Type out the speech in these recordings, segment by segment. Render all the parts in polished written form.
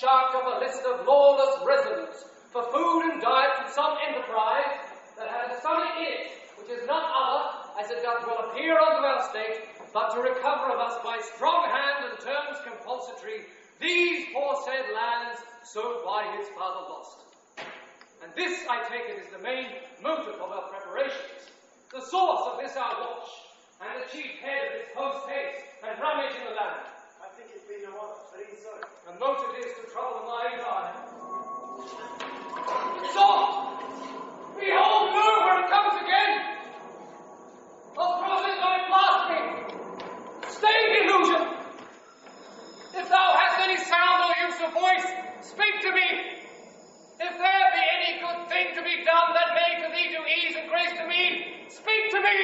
Shark of a list of lawless residents, for food and diet lands will appear unto our state, but to recover of us by strong hand and terms compulsory these foresaid lands so by his father lost. And this, I take it, is the main motive of our preparations, the source of this our watch, and the chief head of this post-haste and rummage in the land. I think it be no other, but even so. The motive is to trouble my eye. So, behold, lo, where it comes again! Of process thy blasphemy! Stay, illusion! If thou hast any sound or use of voice, speak to me! If there be any good thing to be done that may to thee do ease and grace to me, speak to me!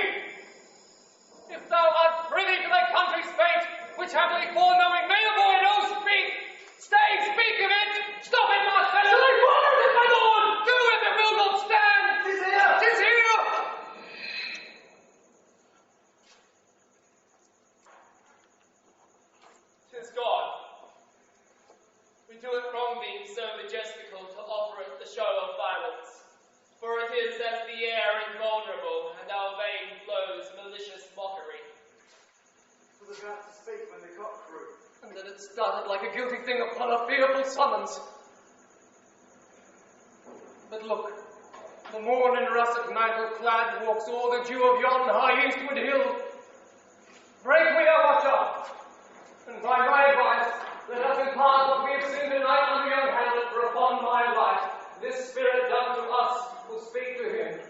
If thou art privy to thy country's fate, which happily foreknowing may a boy know, speak! Stay, speak of it! Stop it, master! Shall I fire it, my lord? Do if it will not stand! 'Tis here! 'Tis here! 'Tis God. We do it wrong being so majestical to offer it the show of violence, for it is as the air invulnerable, and our vein flows malicious mockery. Who was about to speak when the cock crew? And then it started like a guilty thing upon a fearful summons. But look, the morn in russet mantle clad walks o'er the dew of yon high eastward hill. Break we our watch up, and by my advice, let us impart what we have seen tonight unto young Hamlet, for upon my life, this spirit done to us will speak to him.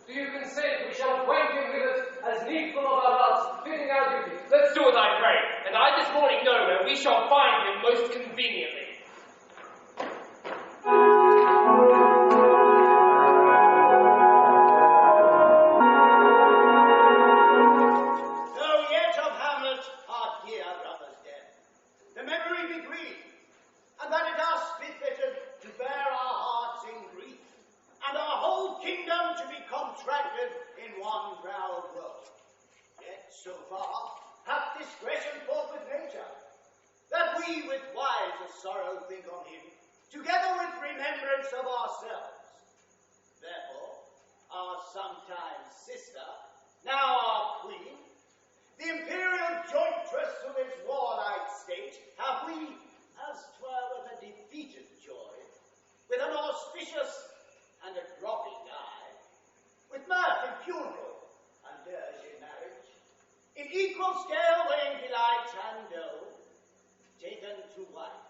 Do you consent we shall acquaint him with it as needful of our loves, fitting our duty? Let's do as I pray, and I this morning know where we shall find him most conveniently. Though yet of Hamlet our dear brother's death, the memory be grieved, and that it us befitted to bear our hearts in grief, and our whole kingdom to be contracted in one proud world. Yet so far hath discretion fought with nature, that we with wiser sorrow think on him, together with remembrance of ourselves. Therefore, our sometime sister, now our queen, the imperial jointress of its warlike state, have we, as 'twere with a defeated joy, with an auspicious and a dropping eye, with mirth in funeral and dirge in marriage, in equal scale weighing delight and dole, taken to wife.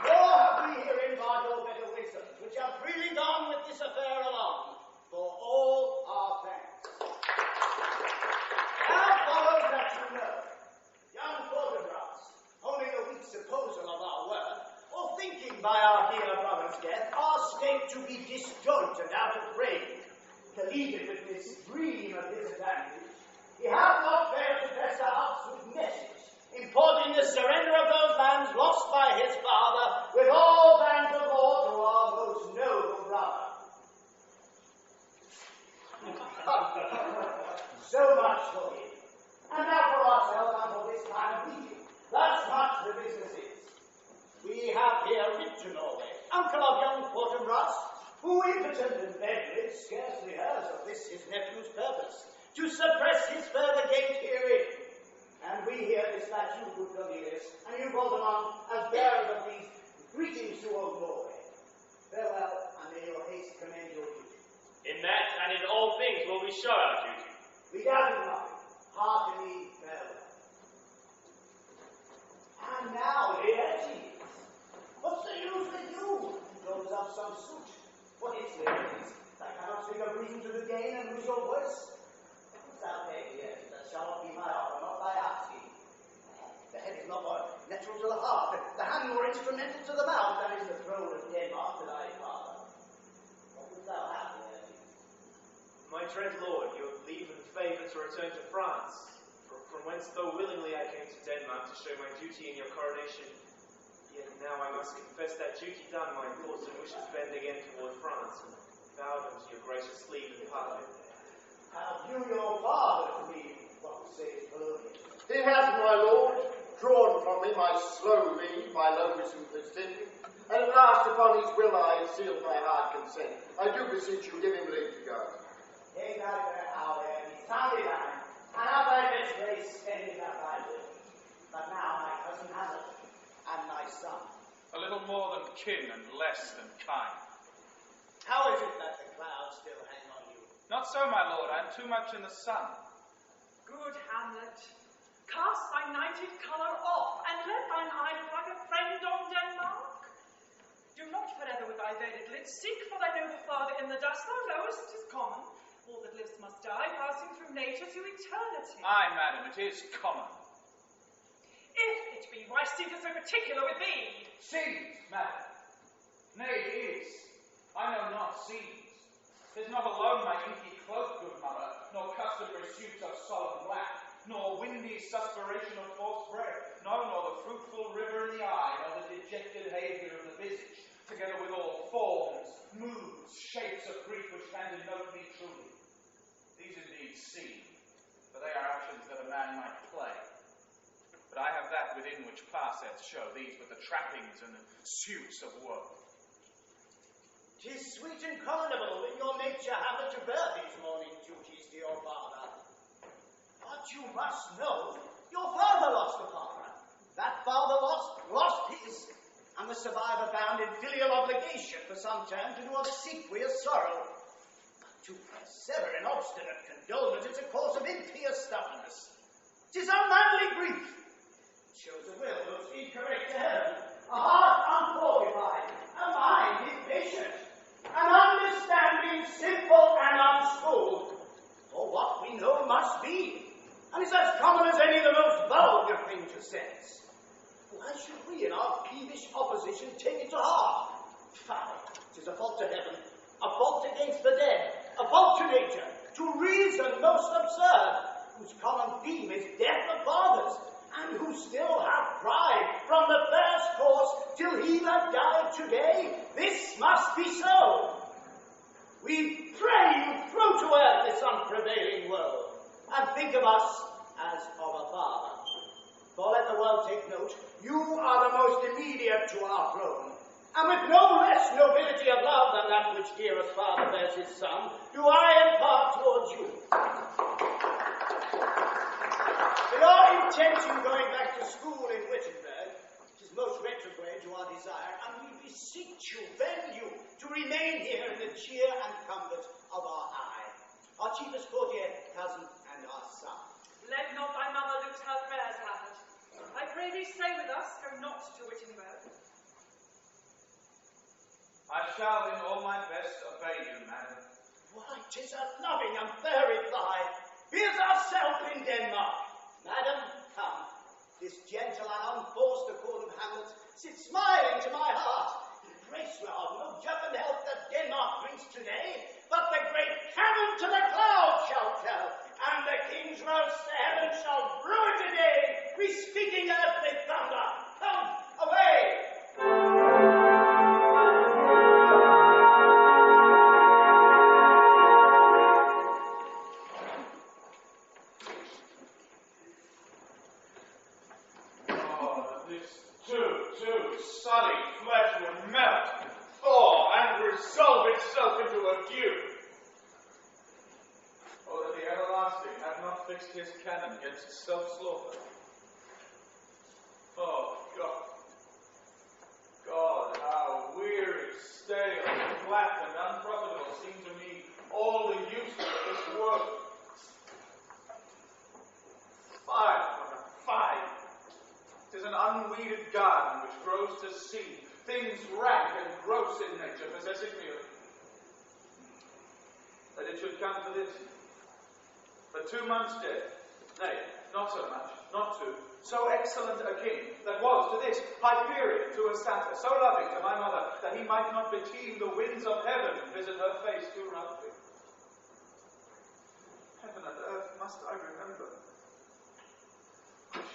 Nor have we herein by no better wisdom, which have freely gone with this affair along, for all our thanks. Now follows that you know, young photographs, holding a weak supposal of our worth, or thinking by our dear brother's death, our state to be disjoint and out of frame, collegiate with this dream of his advantage, he hath not failed to press us with message, importing the surrender of those lands lost by his father, with all bands of law to our most noble brother. So much for him. And now for ourselves until this time of meeting. Thus much the business is. We have here writ to Norway, uncle of young Fortinbras, who impotent and bedrid scarcely hears of this his nephew's purpose, to suppress his further gate herein. And we here dispatch you, good Cornelius, and you, Voldemar, as bearers of these greetings to old Norway. Farewell, and may your haste commend your duty. In that and in all things will we show our duty. We doubt it not. Heartily farewell. And now, Laertes, what's the use with you? Throws up some suit. What is Laertes? I cannot speak of reason to the gain and lose your voice. Thou pay, yes, that shall not be my offer, not thy asking. The head is not more natural to the heart, the hand more instrumental to the mouth, than is the throne of Denmark to thy father. What wouldst thou have, Laertes? My dread lord, you have leave and favour to return to France, from whence though willingly I came to Denmark to show my duty in your coronation, yet now I must confess that duty done, my thoughts and wishes bend again toward France, and bow them to your gracious leave and pardon. Have you your father to be what we say is early? He has, my lord, drawn from me my slow leave, my love superstition, and at last upon his will I have sealed my heart consent. I do beseech you, give him leave to go. Take out their hour and he sounded line, and up by this place ended up by will. But now my cousin has it, and my son. A little more than kin and less than kind. How is it that the clouds still hang on you? Not so, my lord. I am too much in the sun. Good Hamlet, cast thy nighted colour off, and let thine eye look like a friend on Denmark. Do not forever with thy veiled lids seek for thy noble father in the dust. Thou knowest 'tis common. All that lives must die, passing through nature to eternity. Aye, madam, it is common. If it be, why seekest so particular with thee? Seeds, madam. Nay, it is. I know not seeds. 'Tis not alone my inky cloak, good mother, nor customary suits of solemn black, nor windy suspiration of false breath, no, nor the fruitful river in the eye, nor the dejected haviour of the visage, together with all forms, moods, shapes of grief which can denote me truly. These indeed seem, for they are actions that a man might play. But I have that within which passeth show these but the trappings and the suits of woe. 'Tis sweet and commendable in your nature, Hamlet, to bear these morning duties to your father. But you must know, your father lost a father. That father lost his, and the survivor bound in filial obligation for some time to do obsequious sorrow. But to persever in obstinate condolement is a cause of impious stubbornness. 'Tis unmanly grief. It shows a will most incorrect to heaven, a heart unfortified, a mind impatient, an understanding simple and unschooled. For what we know must be, and is as common as any of the most vulgar thing to sense. Why should we in our peevish opposition take it to heart? Fie, 'tis a fault to heaven, a fault against the dead, a fault to nature, to reason most absurd, whose common theme is death of fathers, and who still have pride from the first course till he that died today. This must be so. We pray you throw to earth this unprevailing world, and think of us as of a father. For let the world take note, you are the most immediate to our throne, and with no less nobility of love than that which dearest father bears his son, do I impart towards you. For your intention going back to school in Wittenberg, it is most retrograde to our desire, and we beseech you, bend you, to remain here in the cheer and comfort of our eye, our chiefest courtier, cousin, and our son. Let not thy mother lose her prayers, Hamlet. I pray thee stay with us, go not to Wittenberg. I shall in all my best obey you, madam. Why, 'tis a loving and fair reply. Be as ourself in Denmark. Madam, come. This gentle and unforced accord of Hamlet sits smiling to my heart. Embrace well, no jumping health that Denmark drinks today, but the great cannon to the clouds shall tell, and the king's roast to heaven shall brew it today, bespeaking earthly thunder. Come, away! Too sullied flesh would melt, thaw, and resolve itself into a dew. Oh, that the everlasting had not fixed his cannon against self-slaughter. Oh, God, how weary, stale, flat, and unprofitable seem to me all the uses of this world. Fie! 'Tis an unweeded garden which grows to seed, things rank and gross in nature possessing me. That it should come to this. But 2 months dead, nay, not so much, not 2, so excellent a king that was to this Hyperion to a satyr, so loving to my mother that he might not beteem the winds of heaven and visit her face too roughly. Heaven and earth must I remember.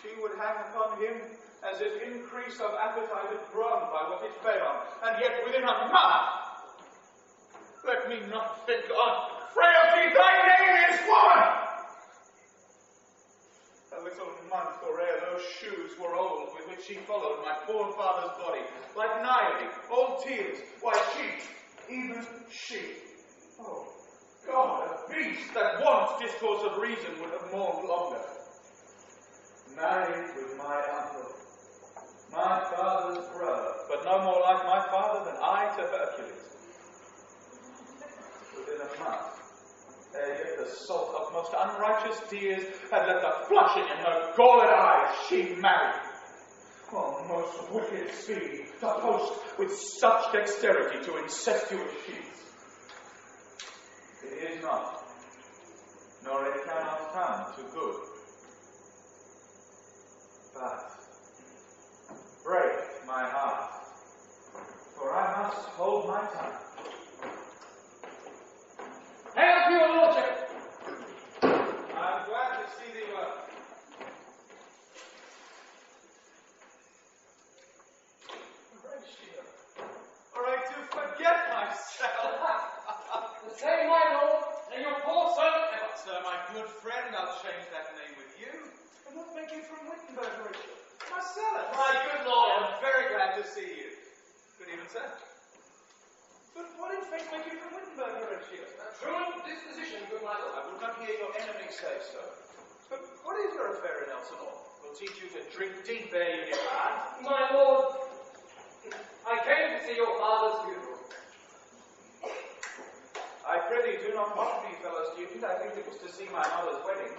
She would hang upon him as if increase of appetite had grown by what it fed on, and yet within a month. Let me not think on frailty, thy name is woman! A little month or ere those shoes were old with which she followed my poor father's body, like Niobe, all tears, why she, even she, oh, God, a beast that once discourse of reason would have mourned longer. Married with my uncle, my father's brother, but no more like my father than I to Hercules. Within a month, Eliot, the salt of most unrighteous tears, had let the flushing in her galled eyes she married. Oh, most wicked speed, to post with such dexterity to incestuous sheets. It is not, nor it cannot come to good. But break my heart, for I must hold my tongue. Hail to your lordship! I'm glad to see thee well. Horatio, or I do forget myself. The same, my lord, and your poor servant. But, sir, my good friend, I'll change that name with you. And what make you from Wittenberg, Horatio? Marcellus. My good lord. I'm very glad to see you. Good evening, sir. But what in fact make you from Wittenberg, Horatio? A true disposition, good my lord. I would not hear your enemy say so. But what is your affair in Elsinore? We'll teach you to drink deep ere you depart. My lord, I came to see your father's funeral. I prithee, do not mock me, fellow student. I think it was to see my mother's wedding.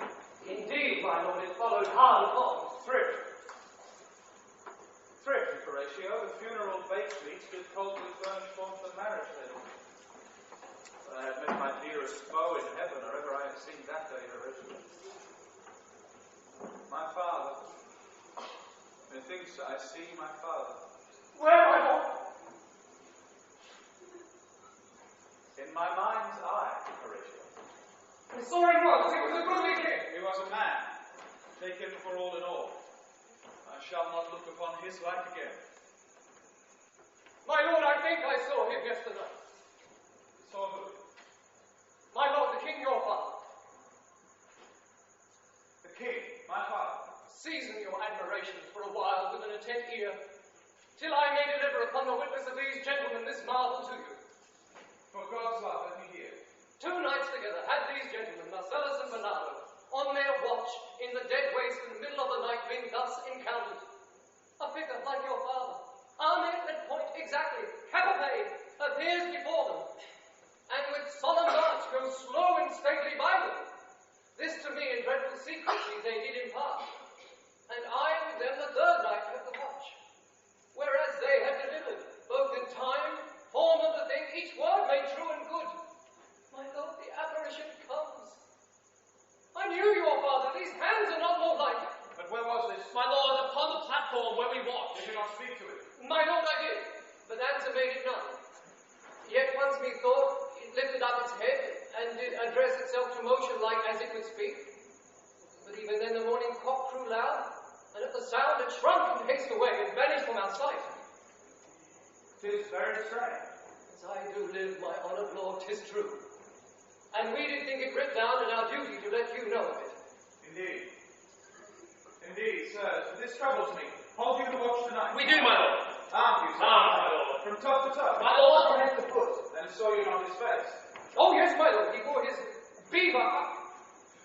Indeed, my lord, it followed hard upon. Thrift, Horatio. The funeral Blakeley stood coldly furnished forth the marriage lady. But I have met my dearest foe in heaven, or ever I have seen that day, Horatio. My father. Methinks I see my father. Where, my lord? In my mind's eye, Horatio. I saw him once. He was a goodly king. He was a man, taken for all in all. I shall not look upon his like again. My lord, I think I saw him yesterday. Saw who? My lord, the king, your father. The king, my father. Season your admirations for a while with an attent ear, till I may deliver upon the witness of these gentlemen this marvel to you. For God's love, let me hear. 2 nights together had these gentlemen, Marcellus and Bernardo, on their watch in the dead waste in the middle of the night being thus encountered. A figure like your father, arm at point exactly, capipae, appears before them, and with solemn march goes slow and stately by them. This to me in dreadful secrecy they did impart, and I with them the 3rd night kept the watch, whereas they had delivered, both in time, form of the thing, each word made true and good. My lord, the apparition comes. I knew your father, these hands are not more like. But where was this? My lord, upon the platform where we watched. Did you not speak to it? My lord, I did, but answer made it none. Yet once methought it lifted up its head and did address itself to motion like as it would speak. But even then the morning cock crew loud, and at the sound it shrunk in haste away and vanished from our sight. 'Tis very strange. As I do live, my honoured lord, 'tis true. And we did think it writ down in our duty to let you know of it. Indeed. Indeed, sir. This troubles me. Hold you the watch tonight. We do, my lord. Armed you, sir. Armed, my lord. From top to top. My lord. From head to foot. Then saw you not his face. Oh yes, my lord, he bore his beaver up,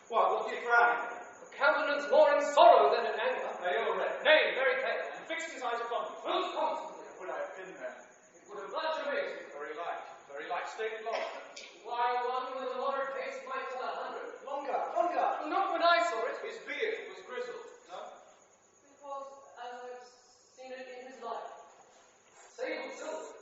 What? Was he frowning? a countenance more in sorrow than in anger. Pale or red? Nay, very pale, And fixed his eyes upon you. most constantly. Would I have been there? It would have much amazed me. Very light. Very light. State Lawson. While one with a moderate pace might tell 100. Longer. Not when I saw it. His beard was grizzled. No? It was as I've seen it in his life. Sable silver.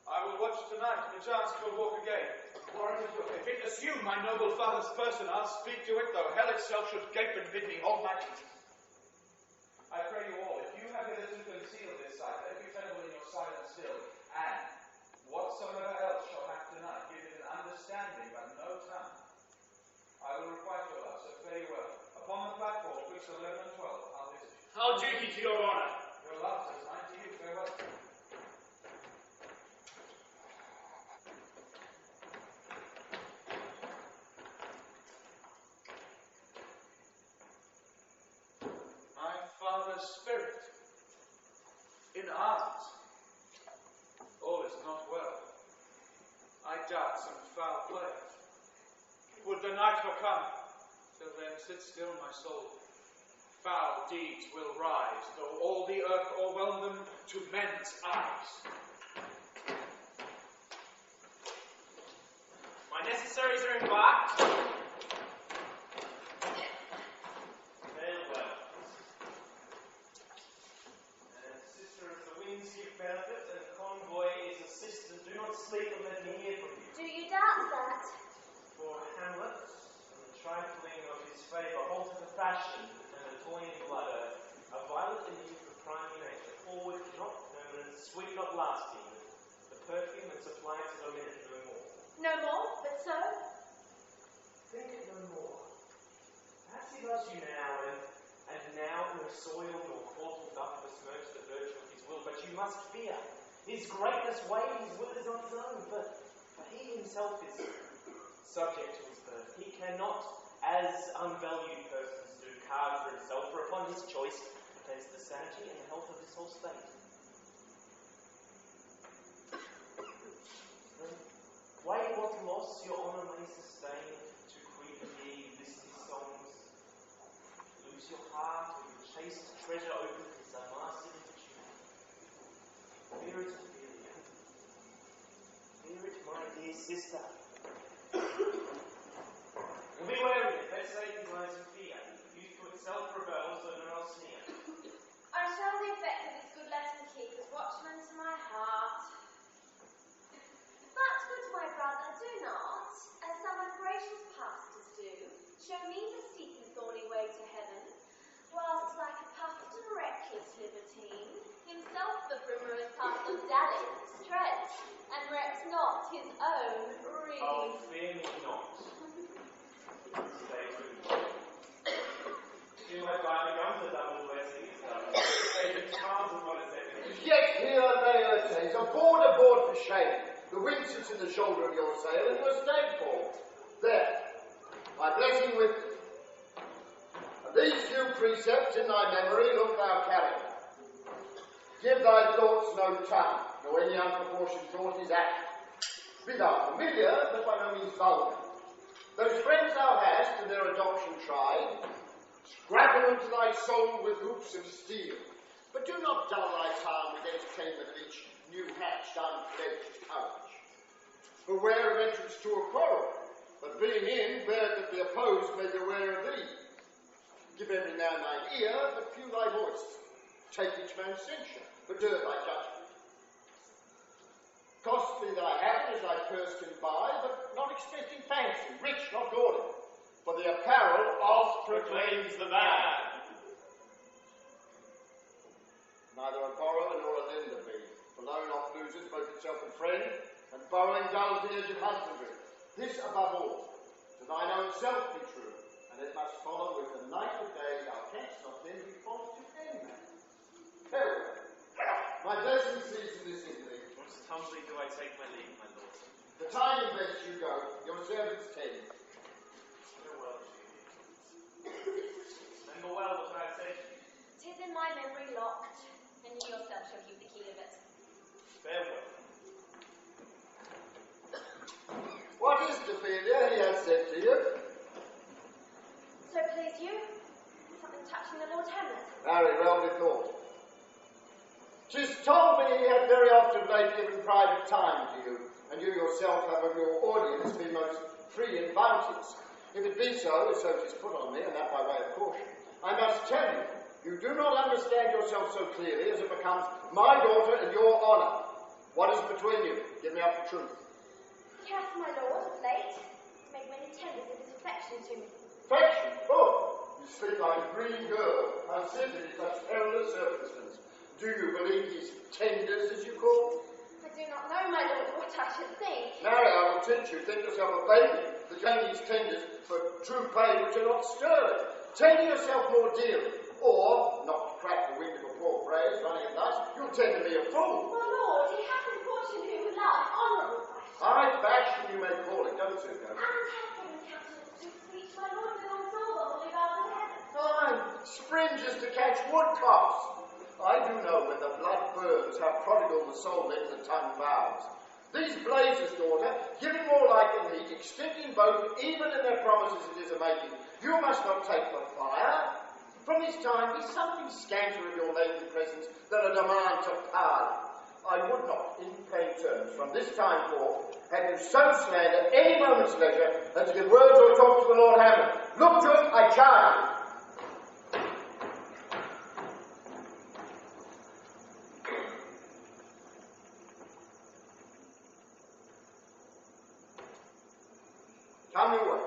I will watch tonight. Perchance it will walk again. Warranted your If it assume my noble father's person, I'll speak to it, though hell itself should gape and bid me hold my peace. I pray you all, if you have hitherto concealed this sight, let it be tenable in your silence still, and whatsoever else shall have tonight, give it an understanding, but no tongue. I will requite your love, so fare you well. Upon the platform, twixt 11 and 12, I'll visit you. Our duty to your honour. Your love says mine to you, farewell. My father's spirit, in arms. All is not well. the night will come. Till then, sit still, my soul. Foul deeds will rise, though all the earth o'erwhelm them to men's eyes. My necessaries are embarked. Farewell. And sister, if the winds give benefit and convoy is assistant, do not sleep and let me hear from you. Do you doubt that? For Hamlet, and the trifling of his favour, holds the fashion and a toying blood, a violet and youth of primary nature, forward, not permanent, sweet, not lasting, the perfume and supplies of a minute no more. No more, but so? Think it no more. Perhaps he loves you now, and now no soiled nor portal doth besmirch the virtue of his will, but you must fear. His greatness weighs, his will is on his own, for he himself is subject to his birth. He cannot, as unvalued persons do, carve for himself, for upon his choice depends the sanity and the health of his whole state. Weigh what loss your honour may sustain to creep ye listy songs. Lose your heart or your chaste treasure open to some master in tune. Fear it, Ophelia. Fear it, my dear sister. And be wary, if that Satan lies in fear. Youth to itself rebels, and no else near. I shall the effect of this good lesson keep as watchman to my heart. But, good my brother, do not, as some ungracious pastors do, show me the steep and thorny way to heaven, whilst like a puffed and reckless libertine, himself the primrose path of dalliance treads, and recks not his own reed. Oh, fear me not. Stay true. You might buy begun the double blessing, Agent Charles upon a second. Yet here, Laertes, aboard for shame. The wind sits in the shoulder of your sail, and you are stayed for. There, my blessing with thee. And these few precepts in thy memory look thou carry. Give thy thoughts no tongue, nor any unproportioned thought is act. Be thou familiar, but by no means vulgar. Those friends thou hast to their adoption tried, grapple into thy soul with hoops of steel. But do not dull thy tongue with entertainment of each new-hatched, unfledged courage. Beware of entrance to a quarrel, but being in, bear that the opposed may beware of thee. Give every man thine ear, but few thy voice. Take each man's censure, but do thy judgment. Costly thy habit as thy purse can buy, but not expecting fancy, rich, not gaudy. For the apparel oft proclaims the man. Neither a borrower nor a lender be, for loan oft loses both itself and friend, and borrowing dulls the edge of husbandry. This above all, to thine own self be true, and it must follow with the night of day, thou canst not then be false to any man. Farewell. My blessing season this evening. Most humbly do I take my leave, my lord. The time in which you go, your servants tend. Farewell, remember well what I have said to you. 'Tis in my memory locked, and you yourself shall keep the key of it. Farewell. What is it, Ophelia, he has said to you? So please you? Something touching the Lord Hamlet. Very well bethought. 'Tis told me he had very often late given private time to you, and you yourself have of your audience been most free and bounteous. If it be so, so 'tis put on me, and that by way of caution, I must tell you, you do not understand yourself so clearly as it becomes my daughter and your honour. What is between you? Give me up the truth. He hath, my lord, of late, made many tenders of his affection to me. Affection? Oh, you speak like a green girl, unsuited in such perilous circumstances. Do you believe these tenders, as you call? I do not know, my lord, what I should think. Mary, I will teach you. Think yourself a baby. The Chinese tenders for true pay which are not sterling. Tender yourself more dearly, or, not to crack the wind of a poor phrase, running it thus, you'll tend to be a fool. My lord, he hath been fortune who would love honourable fashion. High fashion you may call it, don't you, go? And hath given countenance to speech, my lord, with all silver, holy vows of heaven. Fine. Springes to catch woodcocks. I do know when the blood burns how prodigal the soul makes the tongue vows. These blazes, daughter, giving more light than heat, extending both, even in their promises it is a making. You must not take the fire. From this time be something scanter of your maiden presence than a demand to pardon. I would not, in plain terms, from this time forth, have you so slander any moment's leisure as to give words or talk to the Lord Hamlet. Look to it, I charge you. Come your ways.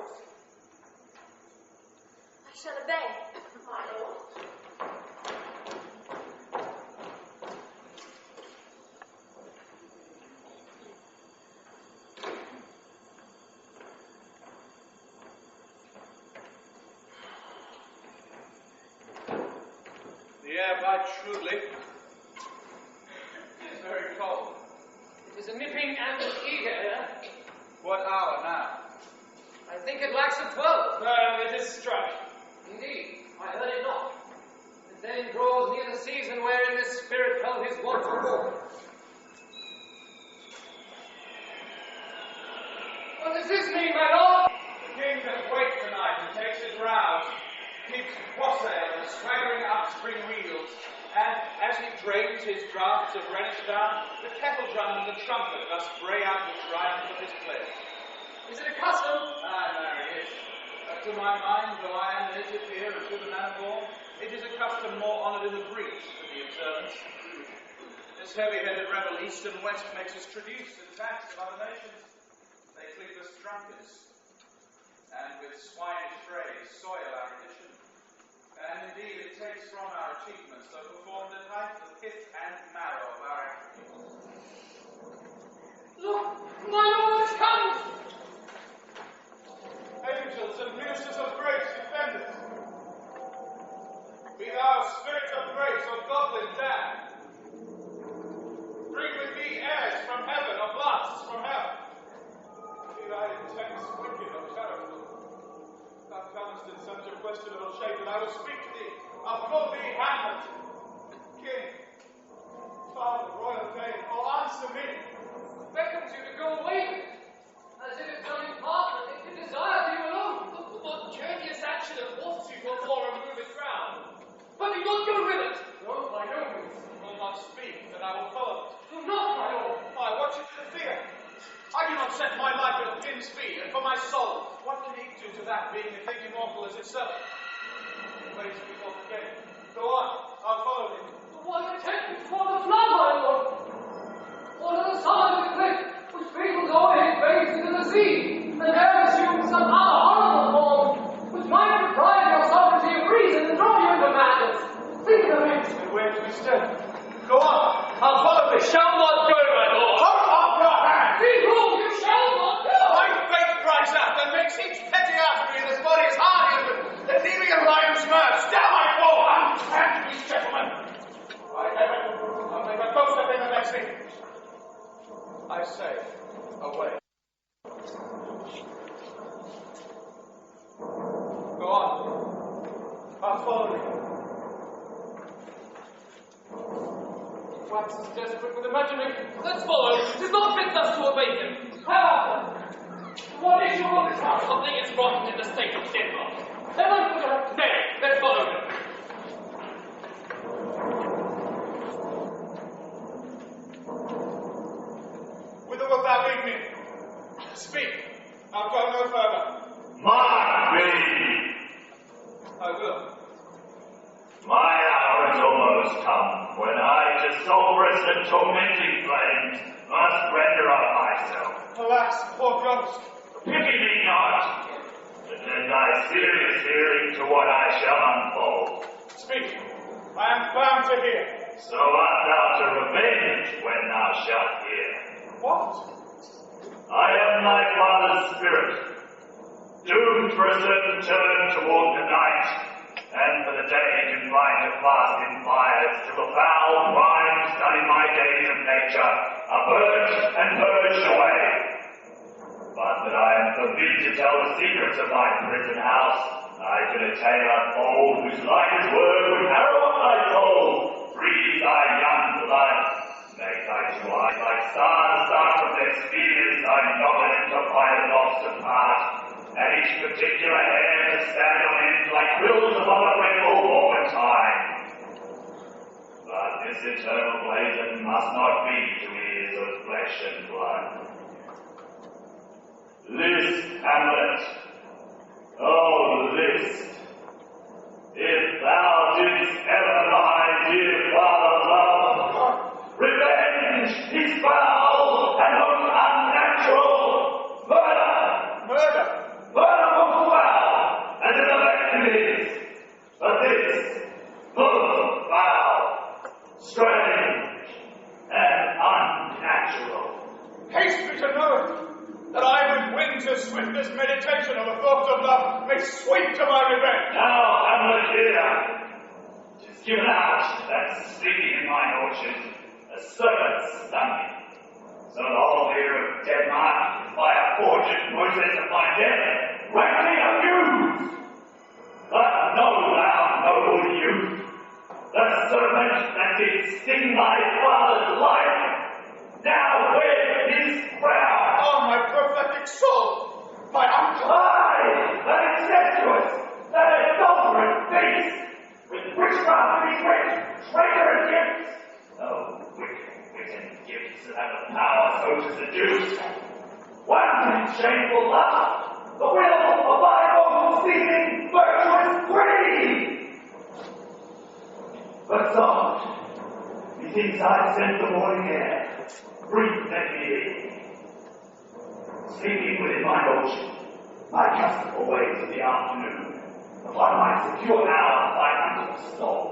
I shall obey, my lord. The air bites shrewdly. It is very cold. It is a nipping and eager air. What hour now? I think it lacks a 12. It is struck. Indeed, I heard it not. It then draws near the season wherein this spirit held his wont to walk. What does this mean, my lord? The king doth wake tonight and takes his rouse, keeps wassail and swaggering up spring wheels, and as he drains his draughts of Rhenish down, the kettle drum and the trumpet thus bray out the triumph of his pledge. Is it a custom? Aye, marry, it is. To my mind, though I am native here and to the man born, it is a custom more honoured in the breach than the observance. This heavy-headed rebel east and west makes us traduce in facts of other nations. They cleave us drunkards, and with swinish phrase soil our edition. And indeed it takes from our achievements, though performed at height, the pith and marrow of our actions. Look, my lord is come! Angels and ministers of grace, defend us. Be thou spirit of grace, O goblin damned. Bring with thee airs from heaven, or blasts from hell. Be thy intents wicked or terrible. Thou comest in such a questionable shape that I will speak to thee. I'll call thee Hamlet, king, father, royal dame, or answer me. Beckons you to go away, as if it's coming partner, if you desire to you alone. What courteous action of force you before remove it round? But you not go with it. No, by no means. Will not speak, then I will follow it. Do not, my lord. Why, what should you fear? I do not set my life at pin's feet, and for my soul, what can he do to that being a thing immortal as itself? Ways before forgetting. Go on, I'll follow him. What attempt toward the flood, my lord? What are the side of the cliff which beetles over his face into the sea, and there assumes some other horrible form, which might deprive your sovereignty of reason and draw you into madness? Think of it. And where do we stand? Go on, I'll follow thee. Shall not go, my lord. Hold up your hand! Behold, you shall not go! My faith cries out and makes each petty artery in this body as hardy as the leaving of lion's mirth. Down I fall! Unstand these gentlemen! By heaven, I'll make a ghost of him that makes me. I say, away. Go on. I'll follow you. Wax is desperate with imagining. Let's follow. 'Tis not fit thus to obey him. However, what issue will this have? Something is wrong in the state of Denmark. Heaven put her. Nay, let's follow him. Whither wilt thou lead me? Speak. I'll go no further. Mark me! I will. My hour is almost come, when I, to sulphurous and tormenting flames, must render up myself. Alas, poor ghost. Pity me not, but lend thy serious hearing to what I shall unfold. Speak. I am bound to hear. So art thou to revenge when thou shalt hear. What? I am thy father's spirit, doomed for a certain turn toward the night, and for the day confined to fast in fires, till the foul crimes done in my days of nature are purged and purged away. But that I am forbid to tell the secrets of my prison house, I can a tale unfold whose lightest word would harrow up thy soul, freeze thy young blood, make thy two eyes As like stars start from their spheres, I'm nodded into pilot lost apart, and each particular hair to stand on end like quills upon a rainbow all the time. But this eternal blazon must not be to ears of flesh and blood. List, Hamlet. Oh, list. If thou didst ever my dear father love, revenge is foul and most unnatural. Murder! Murder! Murder most foul and ineffective is. But this, most foul, strange, and unnatural. Haste me to know it, that I with wings as swift as meditation of the thoughts of love may sweep to my revenge. Now, Hamlet here, 'tis given out that sleeping in mine orchard, a servant stunning, so that all fear of Denmark by a forged process of my death, rightly abused. But know thou, noble youth, the servant that did sting thy father's life, now wears his crown. Oh, my prophetic soul! My uncle! Aye, that incestuous, that adulterate face, with witchcraft in his wit, traitorous gifts. Oh, wicked gifts that have the power so to seduce. One shameful lust, the will of thy own ceasing virtuous greed. But soft, methinks I scent the morning air, breathe let me be. Sleeping within my orchard, my customary ways of the afternoon, upon my secure hour thy uncle stole,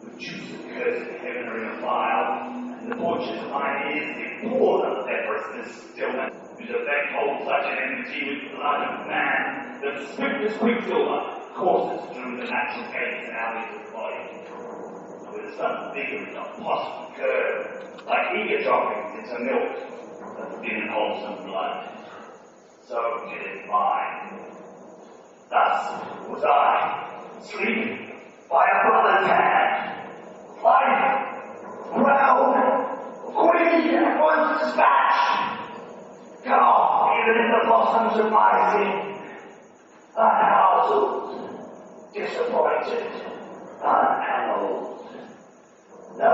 with juice of cursed heavenly file, and the torches of mine ears implore the leprousness stillness, whose effect holds such an enmity with the blood of man, that swift as quicksilver courses through the natural gates and alleys of the body, and with a sudden vigor of possible curve, like eager droppings into milk, of thin and wholesome blood. So did it mine. Thus was I, sleeping by a brother's hand. Life, proud, queen at once dispatched. Gone even in the blossoms of my sin. Unhoused, disappointed, unannaled. No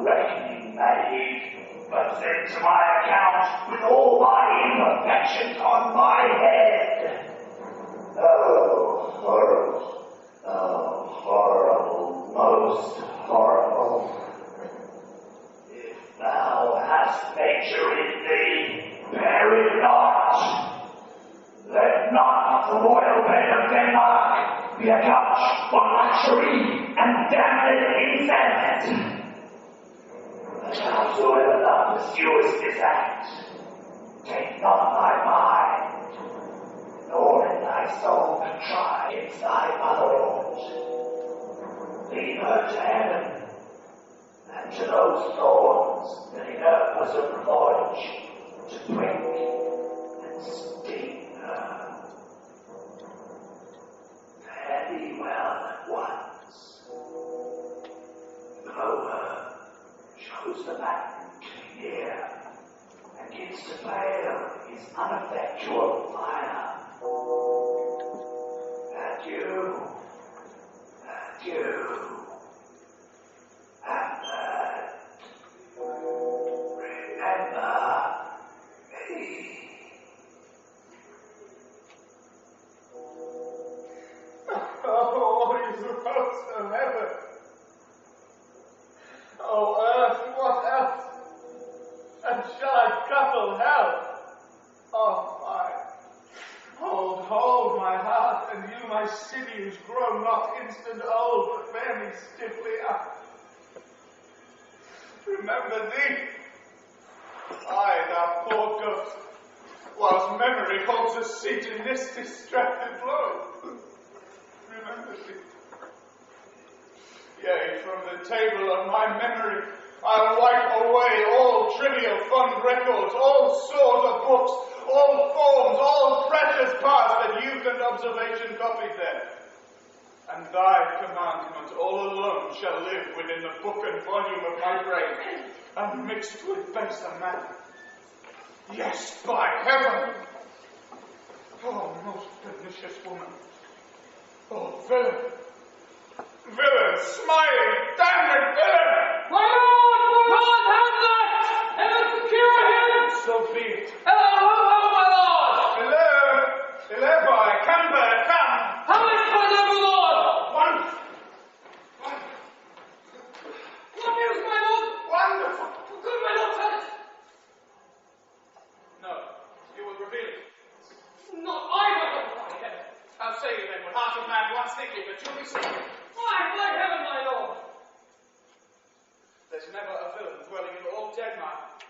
reckoning made, but sent to my account with all my imperfections on my head. Oh, horrible, most horrible. If thou hast nature in thee, bear it not. Let not the royal bed of Denmark be a couch for luxury and damned incest. Howsoever thou pursuest this act, take not thy mind, nor let thy soul contrive against thy mother ought. Leave her to heaven, and to those thorns that in her bosom lodge, to prick and sting her. Fare thee well at once. Blow her. Shows the man to be near, and gives to pale his uneffectual fire. Adieu, adieu, Hamlet. Remember me. Oh, what is the host of heaven? Oh, earth, what else? And shall I couple hell? Oh, fire. Hold my heart, and you, my sinews, grow not instant old, but bear me stiffly up. Remember thee. Aye, thou poor ghost, whilst memory holds a seat in this distracted globe. Remember thee. Yea, from the table of my memory, I'll wipe away all trivial fund records, all stores of books, all forms, all precious parts that youth and observation copied there. And thy commandment all alone shall live within the book and volume of my brain. and mixed with baser matter. Yes, by heaven! Oh, most pernicious woman. Oh, villain! Villain! Smiling, damned villain! My Lord Hamlet! Heaven secure him! So be it. Hello, my Lord! Hello, boy. Come, bird, come. Hamlet, my noble Lord! Wonderful. What news, my Lord? Wonderful. Could my Lord tell it? No, you will reveal it. Not I, my Lord, by heaven. How say you then, what heart of man wants thinking, but you be secret? Why, by heaven, my Lord! There's never a villain dwelling in all Denmark,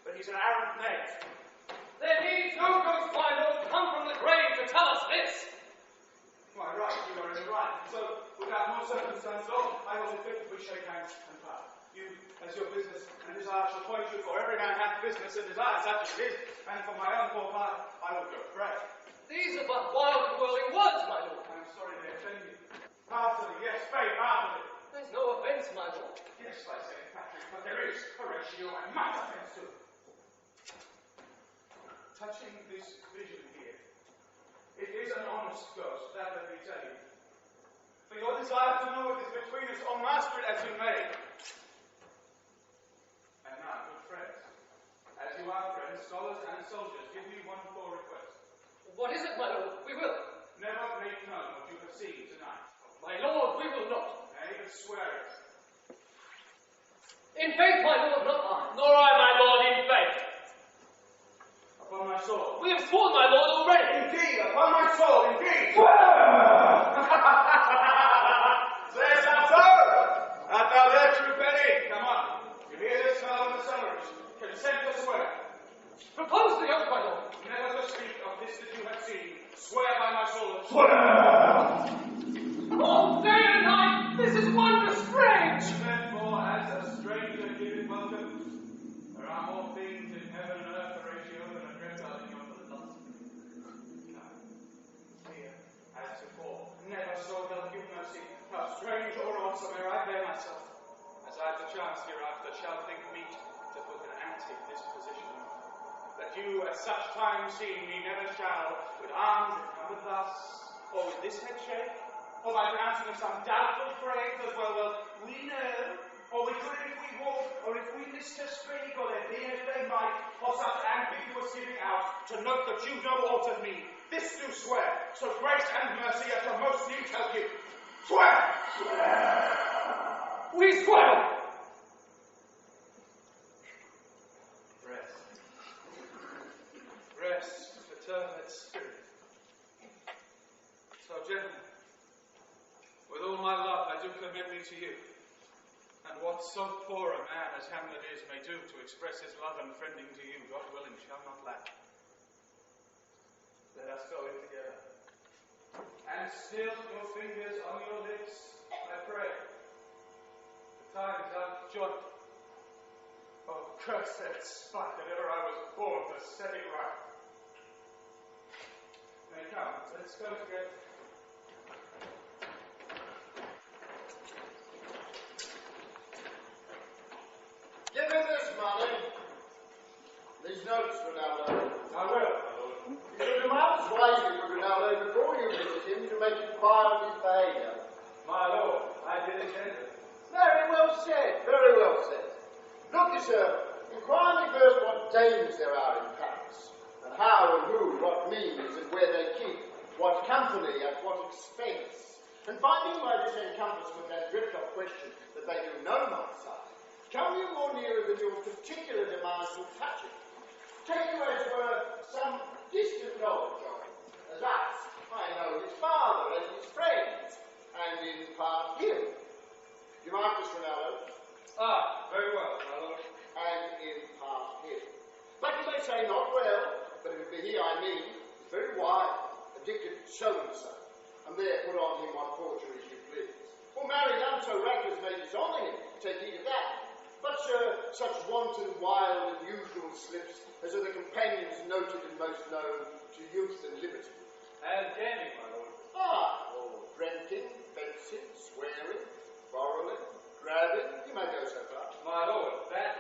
but he's an arrant knave. There needs no ghost, my Lord, come from the grave to tell us this. Why, right, you are in the right. So, without more circumstance, Lord, I hold it fit that we shake hands and part. You, as your business and desire shall point you, for every man hath business and desire, such as it is, and for my own poor part, I will go pray. These are but wild and whirling words, my Lord. I am sorry they offend you. Heartily, yes, faith, heartily. There's no offence, my Lord. Yes, by St. Patrick, but there is, Horatio, and much offence to it. Touching this vision here, it is an honest ghost, that let me tell you. For your desire to know what is between us, or master it as you may. And now, good friends, as you are friends, scholars and soldiers, give me one poor request. What is it, my Lord? We will. Never make known what you have seen tonight. My Lord, we will not. Nay, but swear it. In faith, my Lord, not I. Nor I, my lord, in faith. Upon my soul. We have sworn, my lord, already. Indeed, upon my soul, indeed. Say that so? Art thou there, true Petty? Come on. You hear this fellow in the summers? Consent to swear. Propose the oath, my Lord. Never to speak of this that you have seen. Swear by my soul. Swear! All day and night, this is wondrous strange. Therefore, as a stranger giveth welcome, there are more things in heaven and earth, Horatio, than a reptile in yonder lust. Come, here, as before, never so they'll give mercy, how strange or odd soever I bear myself, as I perchance hereafter shall think meet to put an antic disposition, that you at such time seeing me never shall, with arms encumbered thus, or with this head shake, or by pronouncing of some doubtful phrase, as well, we know, or we could if we would, or if we list to speak, or their being if they might, or such ambiguous giving out, to note that you know aught of me. This do swear, so grace and mercy as the most need help you. Swear! Swear! We swear. Rest. Rest, perturbed spirit. So, gentlemen, with all my love, I do commend me to you. And what so poor a man as Hamlet is may do to express his love and friending to you, God willing, shall not lack. Let us go in together. And still your fingers on your lips, I pray. The time is out of joint. Oh, curse that spite that ever I was born to set it right. Now come, let's go together. Give him this money. These notes, Ronaldo. I will, my lord. You should demand as wisely for Ronaldo before you visit him to make inquiry of his behaviour. My lord, I did intend it. Very well said, very well said. Look, sir, inquire me first what dames there are in Paris, and how and who, what means and where they keep, what company, at what expense. And finding by this encompassment that drift of question that they do know my son, come you more nearer than your particular demands will touch it. Take you as were some distant knowledge of him, as I know his father and his friends, and in part him. You mind this, Ronaldo? Ah, very well, my lord. And in part him. But you may say not well, but if it be he I mean, is very wild, addicted to so-and-so, and there put on him what forgeries you please. Or marry none so reckless may dishonour him, take heed of that. But, sir, such wanton, wild, and usual slips as are the companions noted and most known to youth and liberty. And gaming, my lord. Ah, or drinking, fencing, swearing, quarrelling, grabbing, you may go so far. My lord, that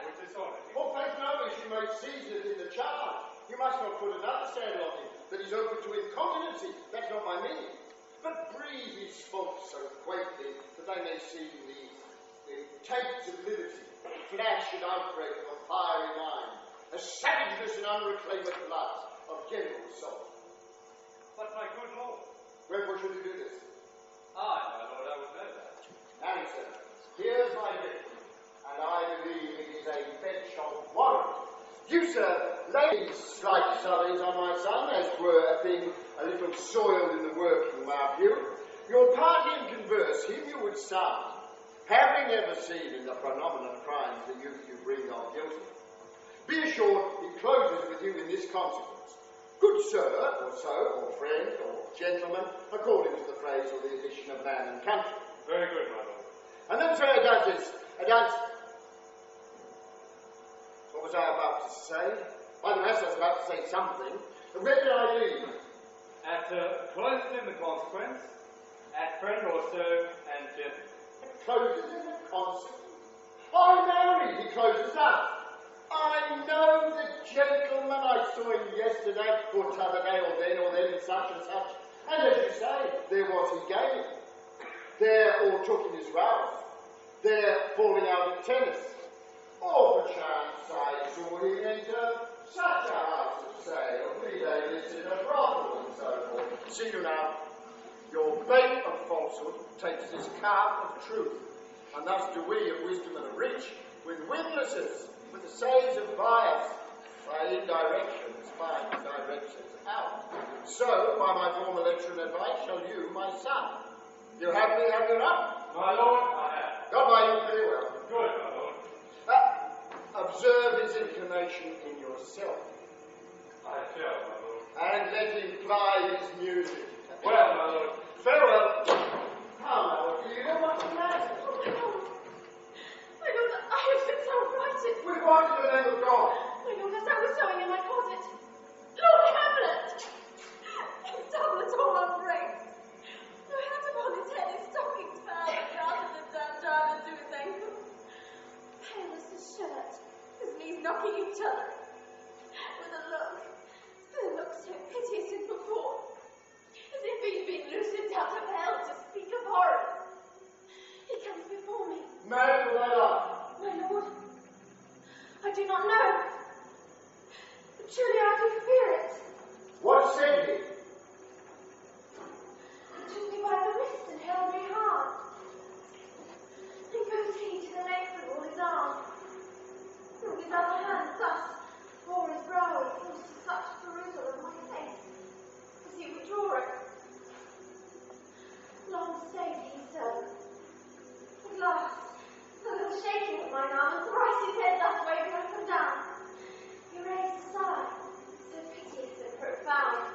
my meaning. But breathe his faults so quaintly that they may seem the taints of liberty, flash and outbreak of a fiery mind, a savageness and unreclaimed blood of general soul. But my good lord. Wherefore should you do this? Aye, my lord, I would know that. Answer, here's my written, and I believe it is a bench of warrant. You, sir, lay these slight sullies on my son, as were a thing a little soiled in the working, mark you. Your party and converse, him you would sound, having ever seen in the phenomenal crimes the youth you bring are guilty. Be assured, it closes with you in this consequence. Good sir, or so, or friend, or gentleman, according to the phrase or the addition of man and country. Very good, my lord. And then, sir, it does this. What was I about to say? By the rest, I was about to say something. And where did I leave? At closes in the consequence, at friend or so, and gentleman. Closes in the consequence? I marry, he closes up. I know the gentleman I saw him yesterday, or t'other day, or then, such and such. And as you say, there was he gaining. There all took in his rouse. There falling out of tennis. Or perchance I saw him enter such a house of sale, be they listed a brothel and so forth. See you now, your bait of falsehood takes this carp of truth, and thus do we of wisdom and of rich, with witnesses, with the sayings of bias, by indirections find directions out. So, by my former lecture and advice, shall you, my son. You have me, have you not? My lord, I have. God by you pretty well. Good, my lord. Observe his inclination in yourself. I shall, my lord. And let him ply his music. Well, my lord. Farewell. How now, do you know what's the matter? My lord, I have been so frightened. With what in the name of God? My lord, as I was sewing in my closet. Lord Hamlet! His doublet all unbraced. No hat upon his head, his stockings fell rather than down and do his ankle. Pale as his shirt, his knees knocking each other. With a look so piteous in purport, as if he'd been loosened out of hell to speak of horrors. He comes before me. Man, will I lie? My lord, I do not know. But surely I do fear it. What said he? He took me by the wrist and held me hard. And goes he to the length of all his arm. And with his other hand thus bore his brow and forced such perusal of my face as he would draw it. Long stayed he so. At last, a little shaking of mine arm, and thrice his head thus waving up and down, he raised a sigh, so piteous and profound,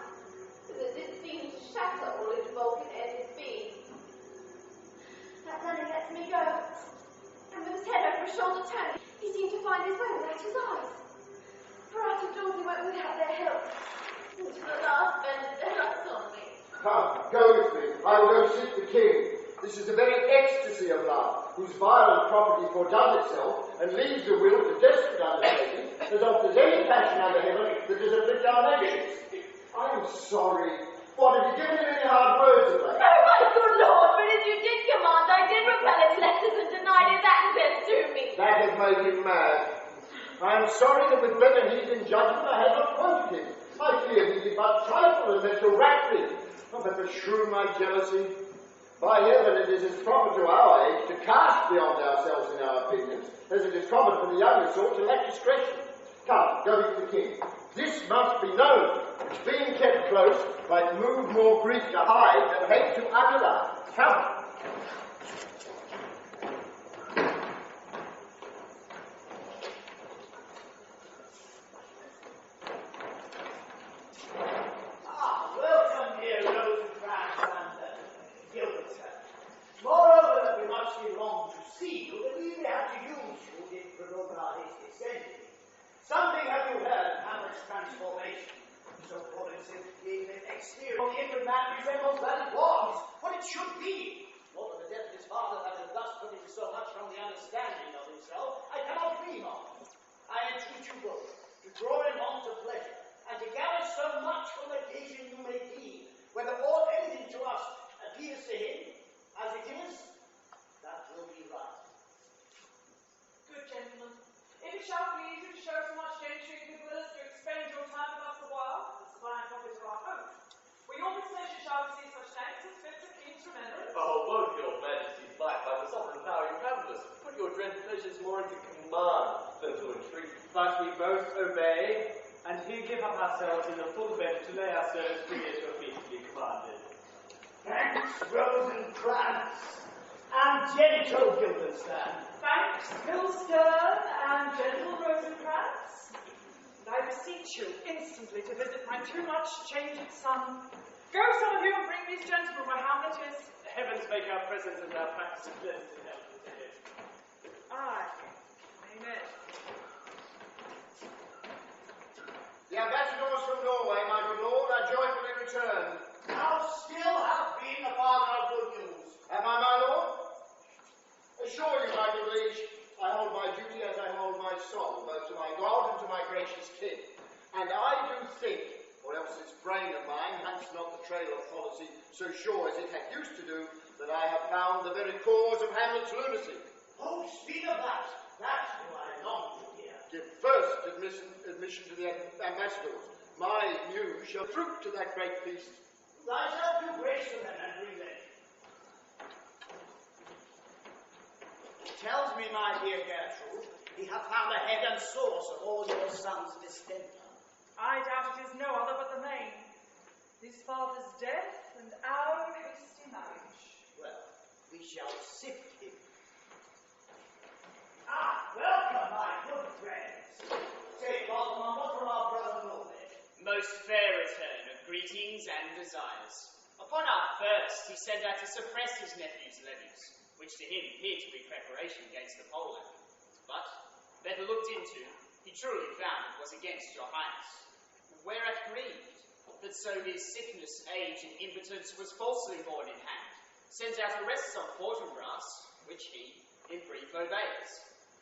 as it seemed to shatter all his vulcan-headed being. That done, he lets me go, and with his head over his shoulder turned, he seemed to find his way without his eyes. For out of doors he went without their help, and to the last bended their locks on me. Come, go with me. I will go seek the king. This is the very ecstasy of love, whose violent property foredoes itself, and leaves the will to desperate undertaking, as oft as any passion under heaven that does afflict our nations. I am sorry. What, have you given him any hard words of late? Oh, my good lord, but as you did command, I did repel his letters and denied his access to me. That has made him mad. I am sorry that with better heed and judgment I have not quoted him. I fear he did but trifle and meant to rack me. Oh, but beshrew my jealousy. By heaven, it is as proper to our age to cast beyond ourselves in our opinions, as it is common for the younger sort to lack discretion. Come, go to the king. This must be known, which being kept close, might move more grief to hide than hate to utter that. Come. Welcome, dear Rosencrantz and Gilbert. Moreover, that we much long to see you, that we may have to use you in Gavolovich descending. Something have you heard of Hamlet's transformation? So, for instance, being an exterior, the inward man resembles that it was, what it should be. ourselves in the full bench to lay ourselves free at your feet to be commanded. Thanks, Rosencrantz, and gentle Guildenstern. Thanks, Gilstern and gentle Rosencrantz. And I beseech you instantly to visit my too much changed son. Go, some of you, and bring these gentlemen where Hamlet is. The heavens make our presence and our practice of blessed in heaven to him. Aye. Amen. The ambassadors from Norway, my good lord, are joyfully returned. Thou still have been the father of good news. Am I, my lord? Assure you, my good liege, I hold my duty as I hold my soul, both to my God and to my gracious king. And I do think, or else this brain of mine hunts not the trail of policy so sure as it had used to do, that I have found the very cause of Hamlet's lunacy. Oh, speak of that. That's what I long to hear. Give first admission to the ambassadors. My news shall fruit to that great feast. Thyself do grace to them and bring them. Tells me, my dear Gertrude, he hath found a head and source of all your son's distemper. I doubt it is no other but the main. His father's death and our hasty marriage. Well, we shall sift him. Ah, welcome, my good friends. Say, Baltimore, what from our brother Norway? Most fair return of greetings and desires. Upon our first, he sent out to suppress his nephew's levies, which to him appeared to be preparation against the Poland. But, better looked into, he truly found it was against your highness. Whereat grieved, that so his sickness, age, and impotence was falsely borne in hand, sends out arrests on Fortinbras, which he, in brief, obeys.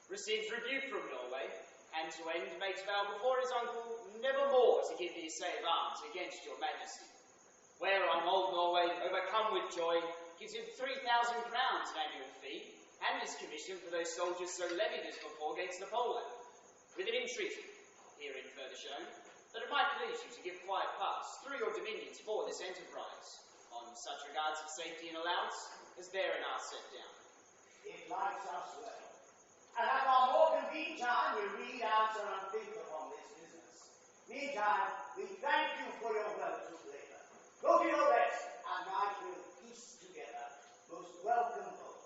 Receives rebuke from Norway, and to end makes vow before his uncle never more to give the assay of arms against your majesty. Whereon old Norway, overcome with joy, gives him 3,000 crowns in annual fee, and his commission for those soldiers so levied as before against Napoleon, with an entreaty, herein further shown, that it might please you to give quiet pass through your dominions for this enterprise, on such regards of safety and allowance as therein are set down. It likes us well. And at our more convenient time, we'll read, answer, and think upon this business. Meantime, we thank you for your well-took labour. Go to your rest, and night will piece together. Most welcome home.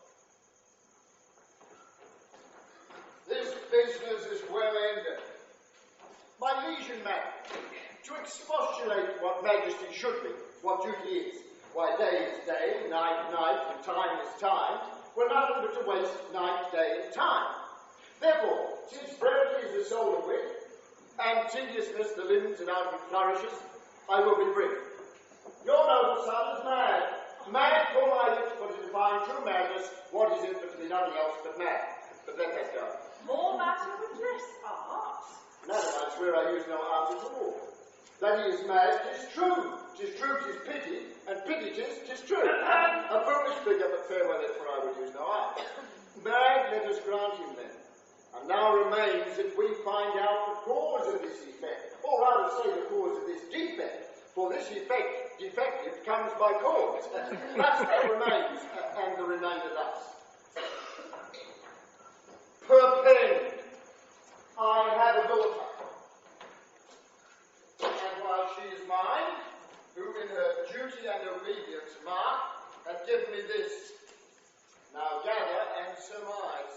This business is well ended. My liege and man, to expostulate what majesty should be, what duty is, why day is day, night, night, and time is time, were nothing but to waste night, day, and time. Therefore, since brevity is the soul of wit, and tediousness the limbs and outward flourishes, I will be brief. Your noble son is mad. Mad for my lips, but to define true madness, what is it but to be nothing else but mad? But let that go. More matter with less art. Madam, I swear I use no art at all. That he is mad, 'tis true. 'Tis true, 'tis pity, and pity 'tis true. A foolish figure, but farewell it, for I would use no art. Mad, let us grant him then. And now remains that we find out the cause of this effect, or rather say the cause of this defect, for this effect, defective, comes by cause. Thus remains, and the remainder thus. Perpend, I have a daughter, and while she is mine, who in her duty and obedience mark, hath given me this. Now gather and surmise.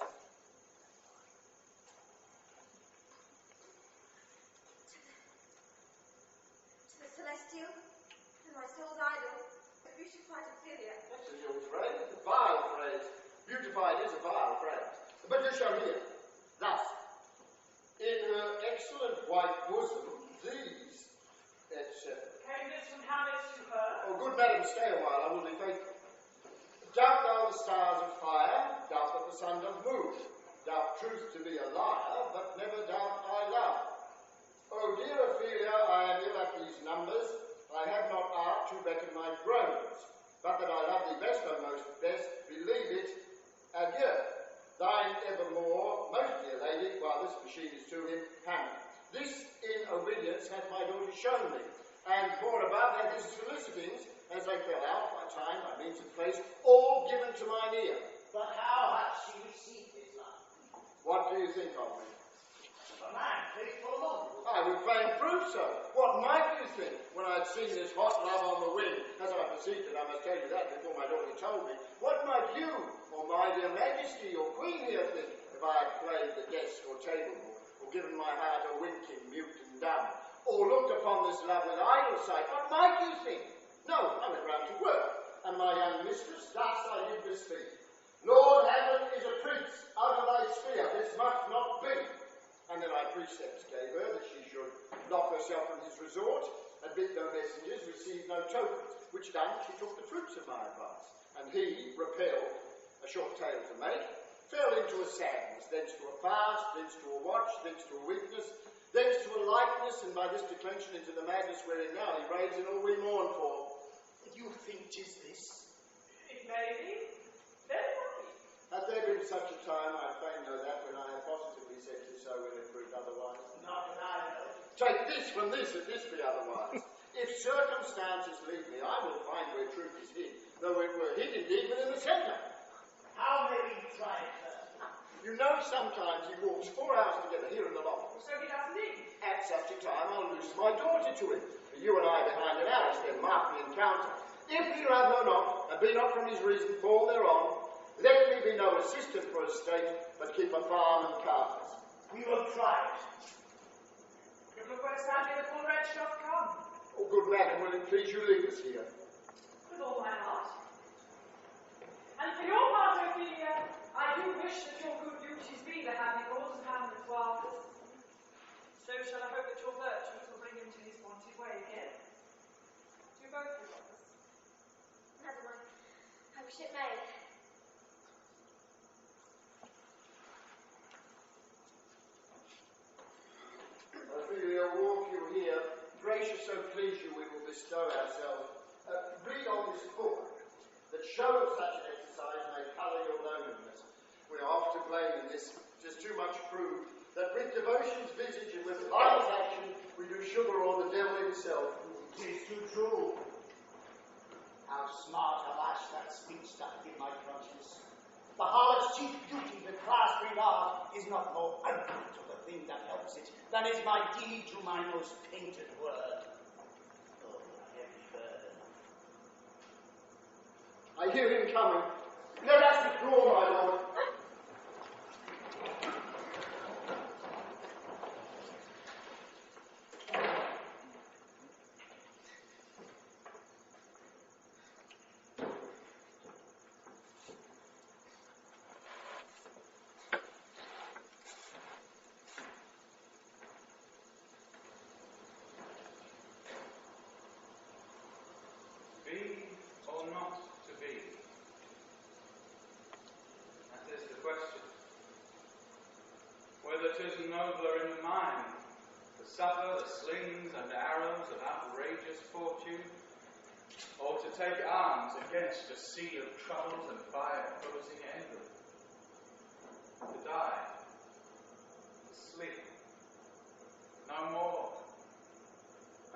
To the celestial, and my soul's idol, the beautified Ophelia. That's a your phrase, a vile phrase. Beautified is a vile phrase. But you shall hear. Thus, in her excellent white bosom, these, etc. Came this from Hamlet to her? Oh, good madam, stay a while, I will be faithful. Doubt thou the stars of fire, doubt that the sun doth move. Doubt truth to be a liar, but never doubt I love. Oh, dear Ophelia, I am ill at these numbers. I have not art to better my groans. But that I love thee best, O most best, believe it. Adieu. Thine evermore, most dear lady, while this machine is to him, Hamlet. This in obedience hath my daughter shown me, and for above hath his solicitings, as they fell out by time, by means of place, all given to mine ear. But how hath she received his love? What do you think of me? plan played for long. I would fain prove so. What might you think when I had seen this hot love on the wing? As I perceived it, I must tell you that before my daughter told me. What might you, or my dear Majesty, or Queen here think, if I had played the desk or table board, or given my heart a winking, mute and dumb, or looked upon this love with idle sight? What might you think? No, I went round to work, and my young mistress thus I did bespeak. Lord Hamlet is a prince, out of thy sphere, this must not be. And then I precepts gave her that she should lock herself from his resort, admit no messengers, receive no tokens, which done, she took the fruits of my advice. And he, repelled, a short tale to make, fell into a sadness, thence to a fast, thence to a watch, thence to a weakness, thence to a likeness, and by this declension into the madness wherein now he raves and all we mourn for. You think 'tis this? It may be. Very right. Had there been such a time, I fain know that, when I have positively said to so will it prove otherwise. Not that I know. Take this from this, if this be otherwise. If circumstances lead me, I will find where truth is hid, though it were hid indeed within the centre. How may we try it first? You know sometimes he walks 4 hours together here in the loft. So he doesn't need. At such a time I'll loose my daughter to him. For you and I behind an arras then mark the encounter. If he have her not, and be not from his reason fall thereon, let me be no assistant for a state, but keep a farm and carcass. We will try it. Good look where sadly the Conrad shall come. Oh, good madam, will it please you leave us here? With all my heart. And for your part, Ophelia, I do wish that your good duties be the happy cause of Hamlet's fathers. So shall I hope that your virtues will bring him to his wonted way again. Do both of us. Madam, I wish it may. Ophelia, walk you here. Gracious, so please you, we will bestow ourselves. Read on this book, that show of such an exercise may colour your loneliness. We are oft to blame in this. 'Tis too much proved that with devotion's visage and with violent action we do sugar or the devil himself. 'Tis too true. How smart a lash that speech doth in my conscience. The harlot's chief duty with clasping art is not more ugly to the thing that helps it than is my deed to my most painted word. Oh, a heavy burden. I hear him coming. Let us withdraw, my lord. Be or not to be? That is the question. Whether 'tis nobler in the mind to suffer the slings and arrows of outrageous fortune, or to take arms against a sea of troubles and by opposing end, to die, to sleep, no more,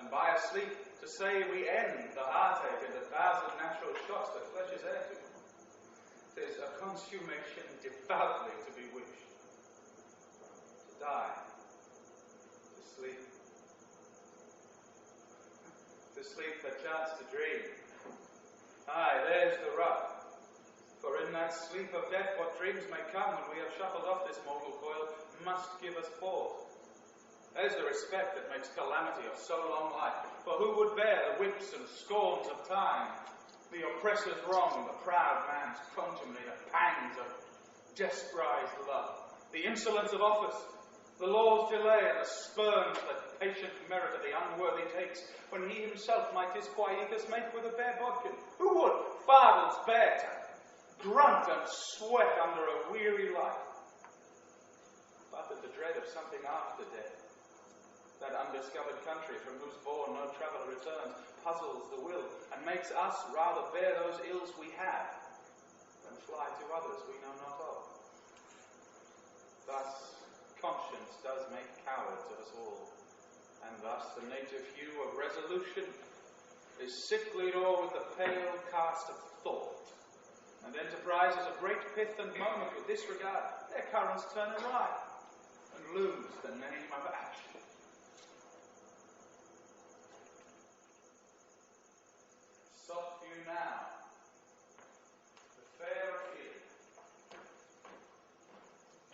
and by a sleep to say we end the heartache and the 1,000 natural shocks that flesh is heir to. 'Tis a consummation devoutly to be wished. To die, to sleep. To sleep perchance to dream. Aye, there's the rub. For in that sleep of death what dreams may come when we have shuffled off this mortal coil must give us pause. There's the respect that makes calamity of so long life. For who would bear the whips and scorns of time, the oppressor's wrong, the proud man's contumely, the pangs of despised love, the insolence of office, the law's delay, and the spurns that patient merit of the unworthy takes, when he himself might his quietus make with a bare bodkin? Who would fathers bear to grunt and sweat under a weary life? But that the dread of something after death, that undiscovered country from whose bourne no traveller returns, puzzles the will, and makes us rather bear those ills we have, than fly to others we know not of. Thus conscience does make cowards of us all, and thus the native hue of resolution is sicklied o'er with the pale cast of thought, and enterprises of great pith and moment with disregard their currents turn awry, and blues than many my batch. Soft view now, the fair appearing.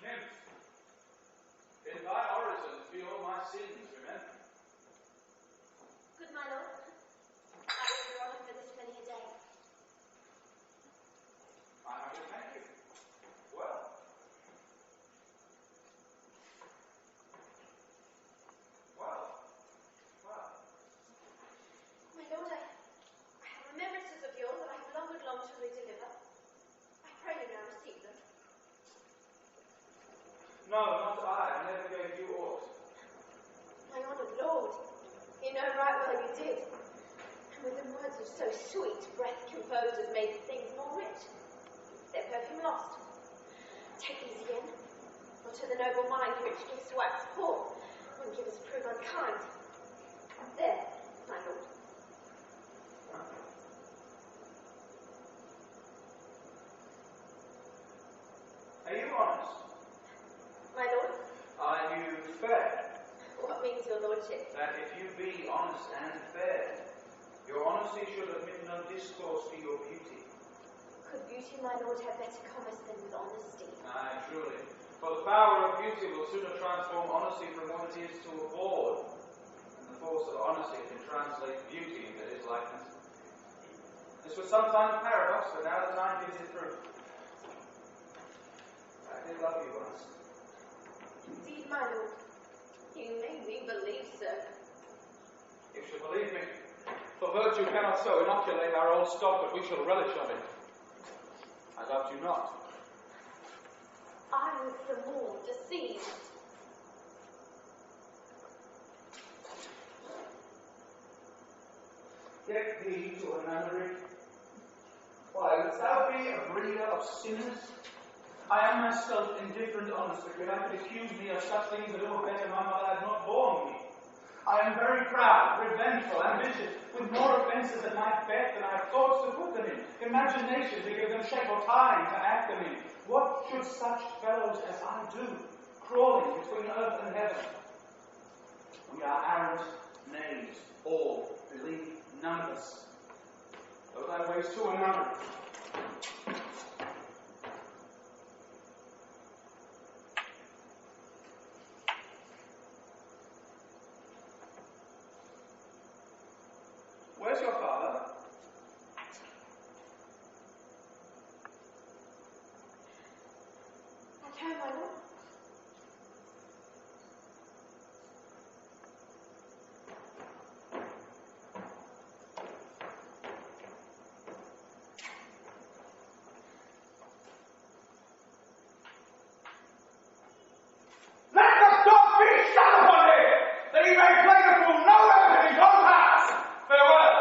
Nymph, in thy orison be all my sins remembered. Good my lord, I will be honoured for this many a day. I humbly thank you. Well. My lord, I have remembrances of yours that I have long to redeliver. I pray you now receive them. No, not I. I never gave you aught. My honoured lord, you know right well you did. And with them words of so sweet, breath composed as made things more rich. Their perfume lost. Take these again, or to the noble mind which gives wax poor, when givers prove unkind. There, my lord. Are you honest? My lord? Are you fair? What means your lordship? That if you be honest and fair, your honesty should admit no discourse to your beauty. Could beauty, my lord, have better commerce than with honesty? Aye, truly. For the power of beauty will sooner transform honesty from what it is to a bawd, and the force of honesty can translate beauty into his likeness. This was sometimes a paradox, but now the time gives it proof. I did love you once. Indeed, my lord. You made me believe so. You should believe me. For virtue cannot so inoculate our old stock, but we shall relish of it. I loved you not. I was the more deceived. Get thee to a nunnery. Why, wouldst thou be a breeder of sinners? I am myself indifferent honest, but yet I could accuse me of such things that all better my mother had not borne me. I am very proud, revengeful, ambitious, with more offences at my beck than I have thoughts to put them in, imagination to give them shape, or time to act them in. What should such fellows as I do, crawling between earth and heaven? We are arrant knaves, all, believe none of us. Though thy ways too are numbered. Where's your father? At home, my lord. Let the dog be shut upon him, that he may play the fool no longer in his own house. Farewell.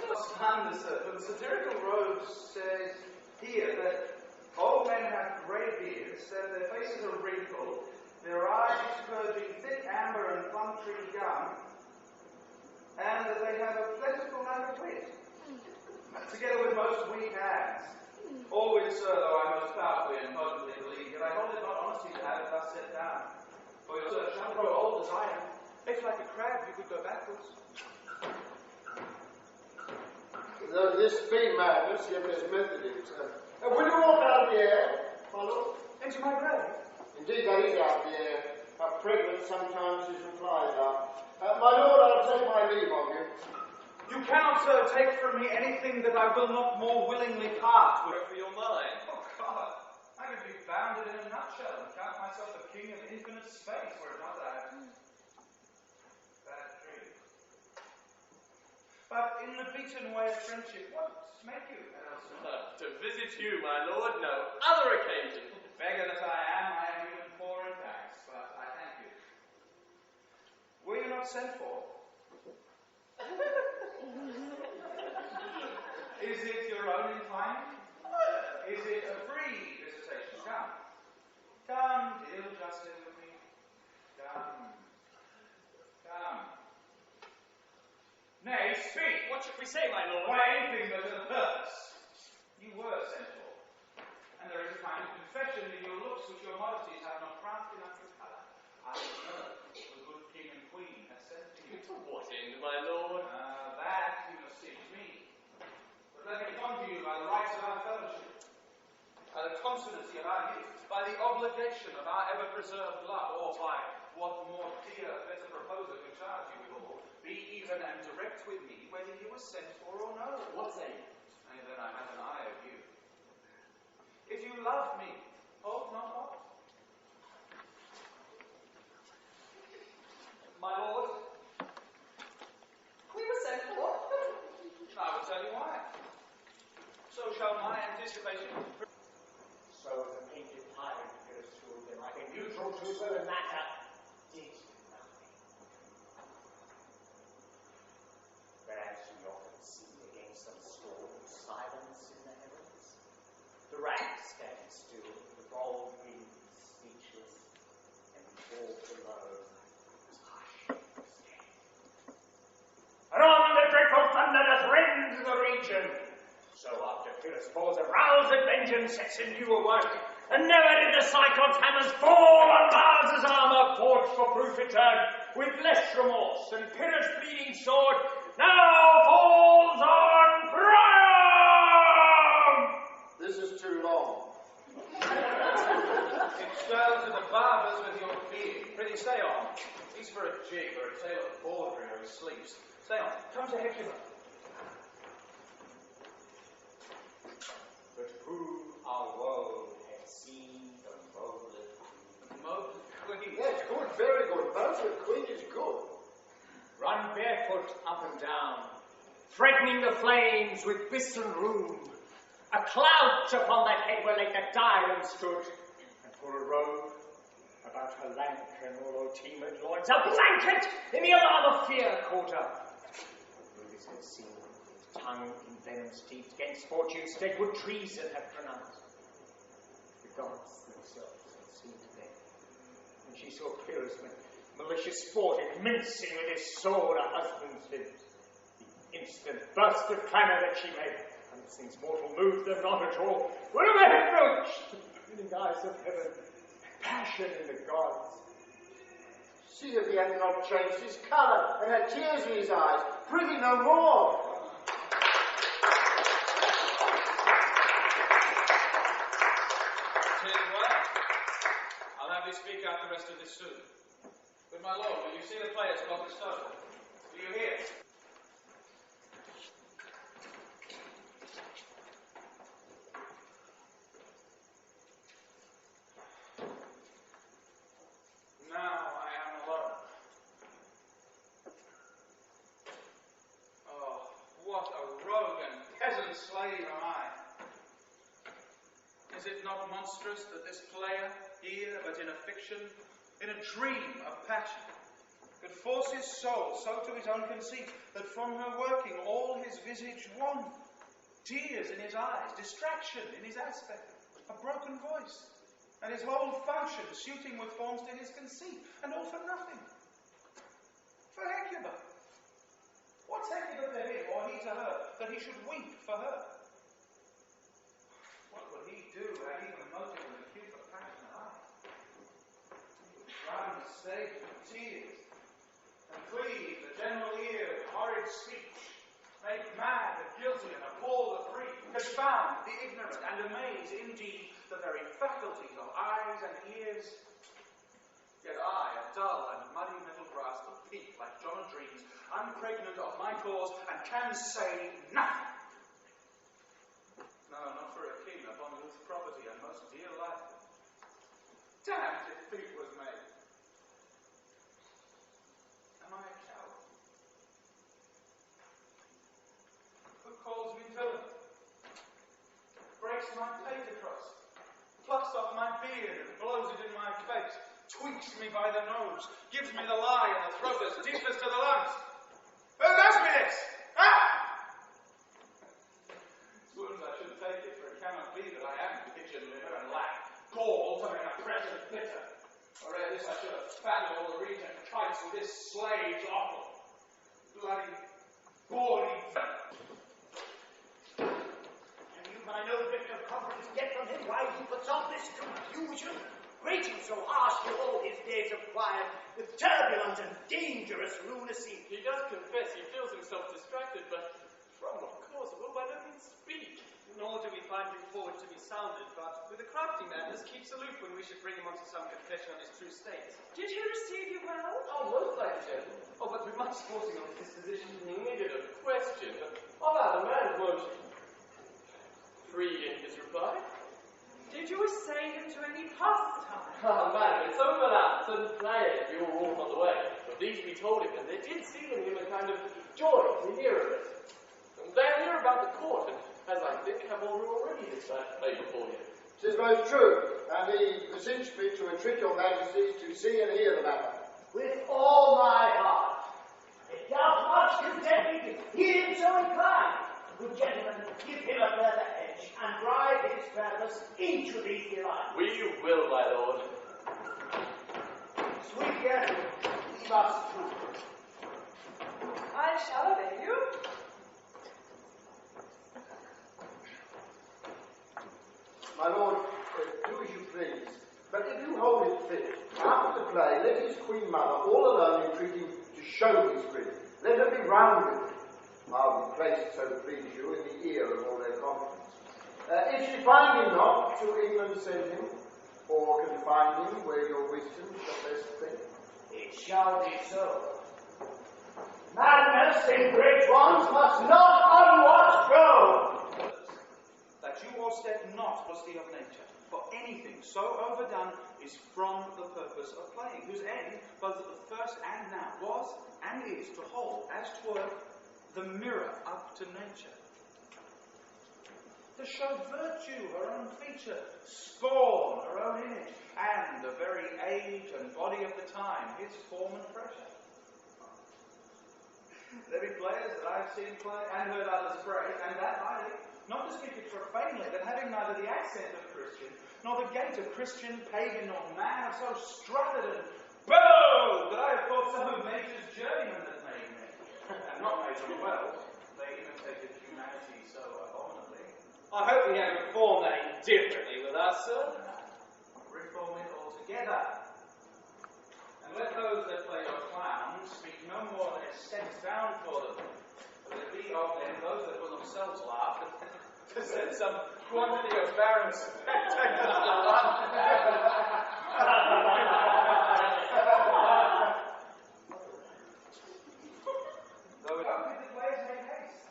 Understand, sir, but the satirical rose says here that old men have grey beards, that their faces are wrinkled, their eyes purging thick amber and plum tree gum, and that they have a plentiful amount of wit, together with most weak hands. All which, sir, though I most powerfully and potently believe, yet I hold it not honesty to have it thus set down. For your sir shall grow old as I am. If like a crab you could go backwards. Though this be madness, yet there's method in it. Will you walk out of the air, my lord? Into my grave. Indeed, that is out of the air. Pregnant sometimes is implied are. My lord, I'll take my leave of you. You cannot, sir, take from me anything that I will not more willingly part with. For your mind. Oh, God. I could be bounded in a nutshell and count myself the king of infinite space, were it not that. Bad dream. But in the beaten way of friendship, what make you, Nelson? To visit you, my lord, no other occasion. Beggar that I am even poor in thanks, but I thank you. Were you not sent for? Is it your own inclining? Is it a free visitation? Come. Come, deal justly with me. Come. Come. Nay, speak. What should we say, my lord? Why, anything but a purpose. You were sent for. And there is a kind of confession in your looks which your modesty consonance yet I use, by the obligation of our ever-preserved love, or by what more dear, better proposer can charge you withal, be even and direct with me whether you were sent for or no. What say you? And then I have an eye of you. If you love me, hold not off. My lord, We were sent for. I will tell you why. So shall my anticipation. So the painted tyrant goes through them like a neutral trooper, and matter did nothing. Whereas we often see against some storm silence in the heavens, the ranks stand still, the bold winds speechless, and all below is hushed and steady. And on the dreadful thunder that rends the region, so after fierce falls aroused at vengeance sets anew a work, and never did the Cyclops' hammers fall on Mars' armour forged for proof return, with less remorse than Pyrrhus' bleeding sword now falls on Priam! This is too long. Extol to the barbers with your beard. Prithee, stay on. He's for a jig or a tale of bawdry or his sleeves. Stay on. Come to Hecuba. But who our world had seen the Moblin Queen? Moblin Queen? Yes, good, very good. Moblin Queen is good. Run barefoot up and down, threatening the flames with bis and rune. A cloud upon that head where like a diadem stood, and for a robe about her lank and all her teemed loins, a blanket in the alarm of fear caught her. Brutus had seen his tongue in venom steeped, against fortune's deadwood treason had pronounced. The gods themselves had seen to them, and she saw Pyrrhus with malicious sport in mincing with his sword her husband's limbs. The instant burst of clamour that she made, and things mortal moved them not at all, would have approached the burning eyes of heaven, passion in the gods. See if he hath not changed his colour, and had tears in his eyes. Prithee no more. Tell you what, I'll have you speak out the rest of this soon. But my lord, will you see the players about the stone? Do you hear? Now I am alone. Oh, what a rogue and peasant slave am I. Is it not monstrous that this player, here but in a fiction, in a dream of passion, could force his soul so to his own conceit, that from her working all his visage wan, tears in his eyes, distraction in his aspect, a broken voice, and his whole function suiting with forms to his conceit, and all for nothing. For Hecuba. What's Hecuba to him, or he to her, that he should weep for her? What would he do had even a motive with acute of passion and eye? He would run the stage with tears, and cleave the general ear with horrid speech, make mad the guilty and appall the free, confound the ignorant, and amaze, indeed, the very faculties of eyes and ears. Yet I, a dull and muddy metal brass, will peep like John of Dreams, unpregnant of my cause, and can say nothing. No, not for a king upon whose property and most dear life. Damned if thief was made. Am I a coward? Who calls me villain? Breaks my plate across, plucks off my beard and blows it in my face, tweaks me by the nose, gives me the lie in the throat as deep as to the lungs. Who does me this? Ah! Swoons I should take it, for it cannot be that I am pigeon liver and lack gall to make a present bitter. Or ere this I should have fattened all the region kites with this slave's offal. Bloody, bawdy. And you by no bit of confidence get from him why he puts on this confusion, grating so harshly all his days of quiet, with turbulent and dangerous lunacy. He does confess he feels himself distracted, but from what cause will by no means speak. Nor do we find him forward to be sounded, but with a crafty man, this keeps aloof when we should bring him onto some confession of his true state. Did he receive you well? Oh, most like a gentleman. Oh, but with much sporting of his disposition. He needed a question, but the man was free in his reply. Did you essay him to any pastime? Madam, it's over that and play if you were all on the way. But these we told him, and there did seem in him a kind of joy to hear of it. And they'll hear about the court, and as I think have already decided play before you. 'Tis most true, and he beseeched me to entreat your majesties to see and hear the matter. With all my heart. It doth much content me to hear him so inclined. Good gentlemen, give him a further edge, and drive his purpose into these delights. We will, my lord. Sweet girl, we must prove. I shall obey you. My lord, do as you please, but if you hold it fit, after the play, let his queen mother all alone entreat him to show his grief. Let her be round with him. I'll be placed, so please you, in the ear of all their confidence. If she find him not, to England send him, or confine him where your wisdom shall best think. It shall be so. Madness in great ones must not unwatched go. That you all step not was the of nature, for anything so overdone is from the purpose of playing, whose end, both at the first and now, was and is to hold, as 'twere, the mirror up to nature. To show virtue her own feature, scorn her own image, and the very age and body of the time, its form and pressure. There be players that I have seen play and heard others praise, and that highly, not to speak it profanely, that having neither the accent of Christian, nor the gait of Christian, pagan, nor man, have so strutted and bellowed that I have thought some of nature's journeymen that made me, and not made them well, they imitated humanity so abominably. I hope we have reformed that indifferently with us, sir. Reform it altogether. And let those that play your clowns speak no more than is sent down for them. For there be of them those that will themselves laugh, to send some quantity of barren spectators to laugh. Though we don't think the plays make haste.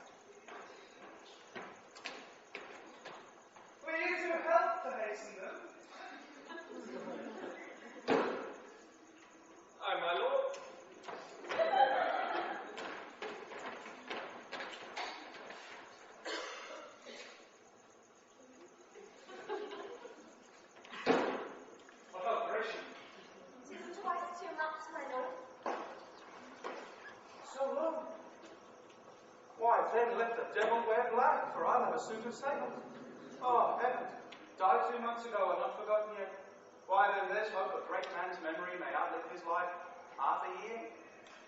We need to help to hasten them. Aye, my lord. What operation? Isn't twice too much, my lord? So long. Why, then let the devil wear black, for I'll have a suit of sables. Oh, heaven, died 2 months ago and not forgotten yet. Why, then there's hope a great man's memory may outlive his life half a year.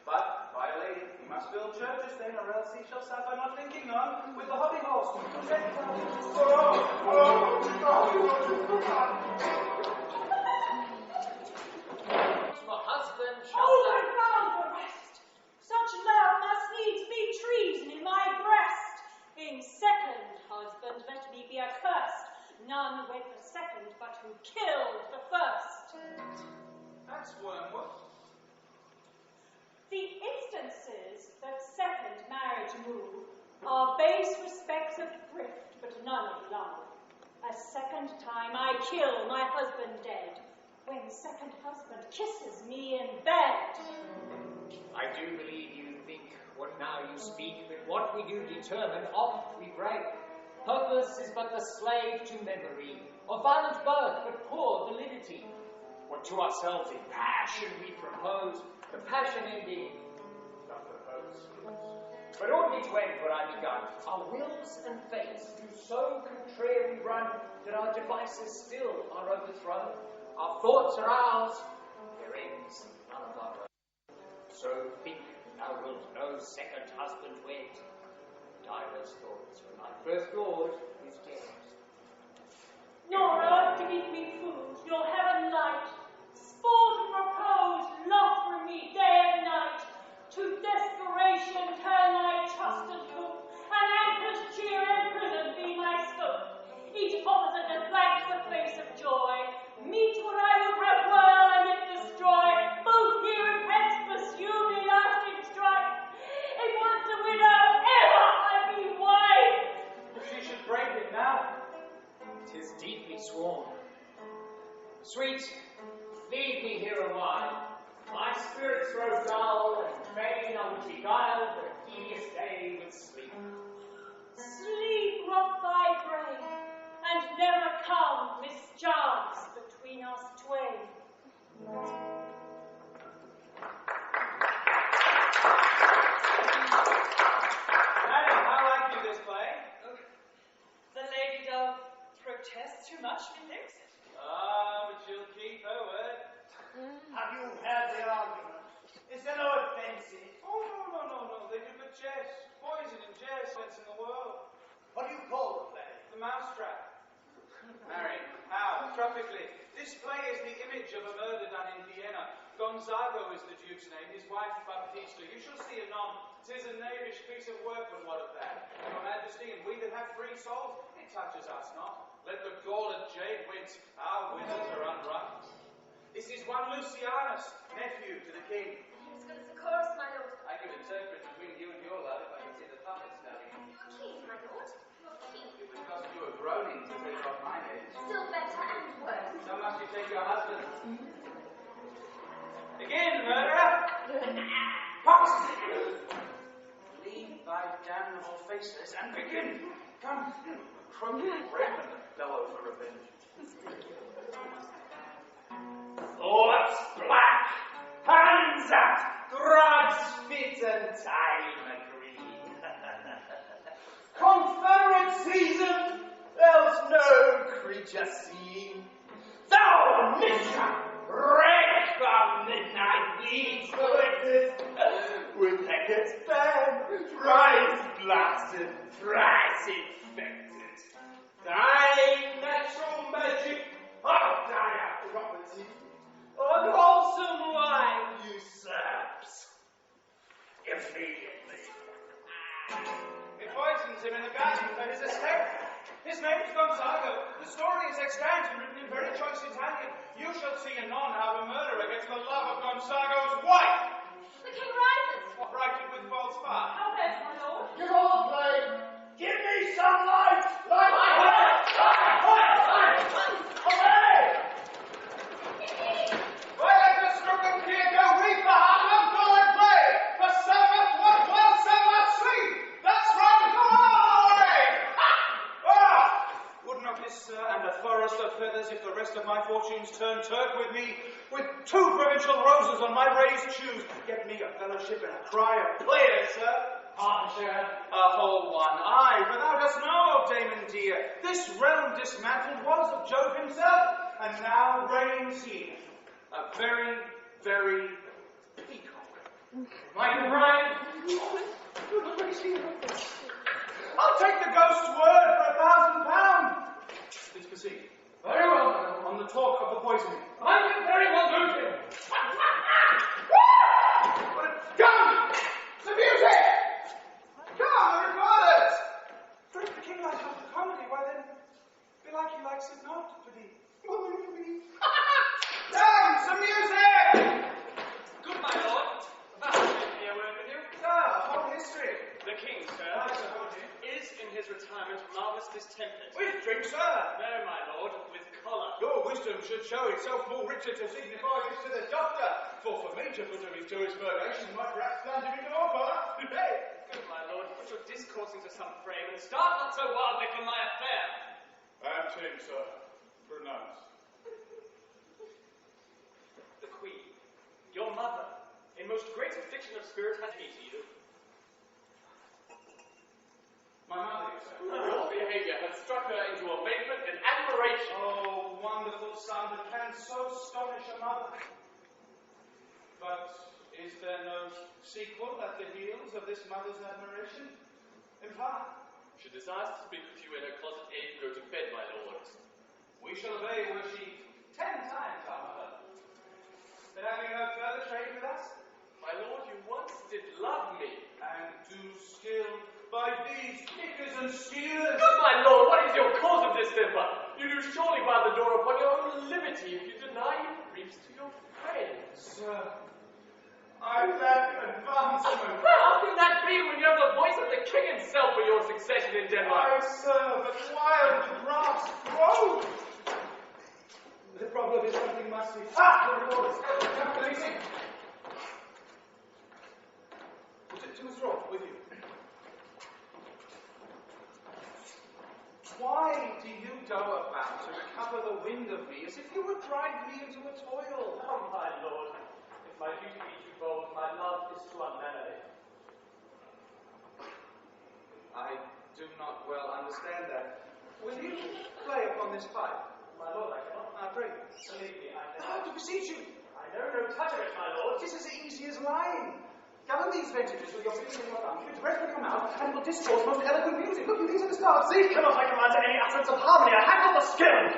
But, by a lady, he must build churches then, or else he shall suffer not thinking none with the hobby horse. My husband shall Hold my ground for rest. Such love must needs be treason in my breast. In second, husband, let me be accursed. None wed the second, but who killed the first. That's wormwood. The instances that second marriage move are base respects of thrift, but none of love. A second time I kill my husband dead, when second husband kisses me in bed. I do believe you think what now you speak, but what we do determine, oft we break. Purpose is but the slave to memory, of violent birth, but poor validity. What to ourselves in passion we propose, the passion ending, not propose. But only to end where I begun, our wills and fates do so contrary run, that our devices still are overthrown. Our thoughts are ours, their ends none of our own. So think thou wilt no second husband wed. Divers thoughts when my first lord is dead. Nor earth to keep me food, nor heaven light. Sport and repose love for me day and night. To desperation turn my trusted hope, and anchor's cheer and prison be my scope. 'tis deeply sworn. Sweet, leave me here a while. My spirits grow dull, and fain I would beguile the tedious day with sleep. Sleep rot thy brain, and never come mischance between us twain. Madam, how like you this play? The Lady Dove protests too much, methinks. Ah, but she'll keep her word. Have you heard the argument? Is there no offence in it? Oh, no. They do but jest. Poison and jest, sense in the world. What do you call the play? The mousetrap. Marry, how? Tropically. This play is the image of a murder done in Vienna. Gonzago is the Duke's name, his wife Baptista. You shall see anon. 'Tis a knavish piece of work, but what of that? Your Majesty, and we that have free souls, it touches us not. Let the gall and jade wince, our wizards are unruffed. This is one Lucianus, nephew to the king. As good as the chorus, my lord. I could interpret between you and your love if I could see the puppets now. Your key, my lord. Your key. It would cost you a groaning to take off my head. Still better and worse. So must you take your husband. Again, murderer! Fox! Leave thy damnable faces and begin. Come, crooked Raymond, bellow for revenge. Thoughts black, hands up, drugs fit and time agree. Confederate season, else no creature seen. Thou mishap, wreck the midnight weeds collected, with Hecat's band, thrice blasted, thrice infected. Thy natural magic, of dire property, unwholesome wine usurps immediately. It poisons him in the garden for his escape. His name is Gonzago. The story is extant and written in very choice Italian. You shall see anon how the murderer gets the love of Gonzago's wife. The king rises. Brightened with false fire. How best, my lord? Give all the blame. Give me some light. Light. Why let the stricken Diego reap the heart of full and play? For some must work while some must sleep. That's right, go all away! Would not this, sir, and a forest of feathers if the rest of my fortunes turn Turk with me, with 2 provincial roses on my raised shoes, get me a fellowship and a cry of players, sir? Armchair. A whole one, aye, for thou dost know, Damon dear, this realm dismantled was of Jove himself, and now reigns he, a very, very peacock. My bride. I'll take the ghost's word for £1,000. Please proceed. Very well, my lord. On the talk of the poisoning. I can very well do him. Come! The music! Come, the recorders! For if the king likes not the comedy, why then, belike he likes it not to be. Come, some music! Good, my lord. May I word with you? Ah, whole history. The king, sir, is in his retirement marvellous distempered. With drink, sir. No, my lord, with choler. Your wisdom should show itself more richer to signify this to the doctor, for me to put him into his purgation might perhaps stand him into more colour. Hey! Good, my lord, put your discourse into some frame, and start not so wildly from my affair. I am tame, sir. Pronounce. The queen, your mother, in most great affliction of spirit, has me to you. My mother, you say? Your behaviour has struck her into amazement and admiration. Oh, wonderful son that can so astonish a mother. But is there no sequel at the heels of this mother's admiration? In fact, She desires to speak with you in her closet ere you go to bed, my lord. we shall obey were she 10 times our mother. Then have you no further trade with us? My lord, you once did love me. And do still by these kickers and stealers. Good, my lord, what is your cause of distemper? You do surely bar the door upon your own liberty if you deny your griefs to your friends. Sir, I lack advancement. How can that be when you have the voice of the king himself for your succession in Denmark? Why, sir, but while the grass grows Why do you go about to cover the wind of me as if you would drive me into a toil? Oh, my lord, if my duty be too bold, my love is to unmanner it. I do not well understand that. Will you play upon this pipe? My lord, I cannot. I pray. Believe me, I Oh, to beseech you. I know no touch of it, my lord. It is as easy as lying. Gather these vintages with your fingers in your thumb. Keep it directly come out, and will discourse most eloquent music. Look, these are the stars. See? Cannot I command any utterance of harmony? I have not the skill.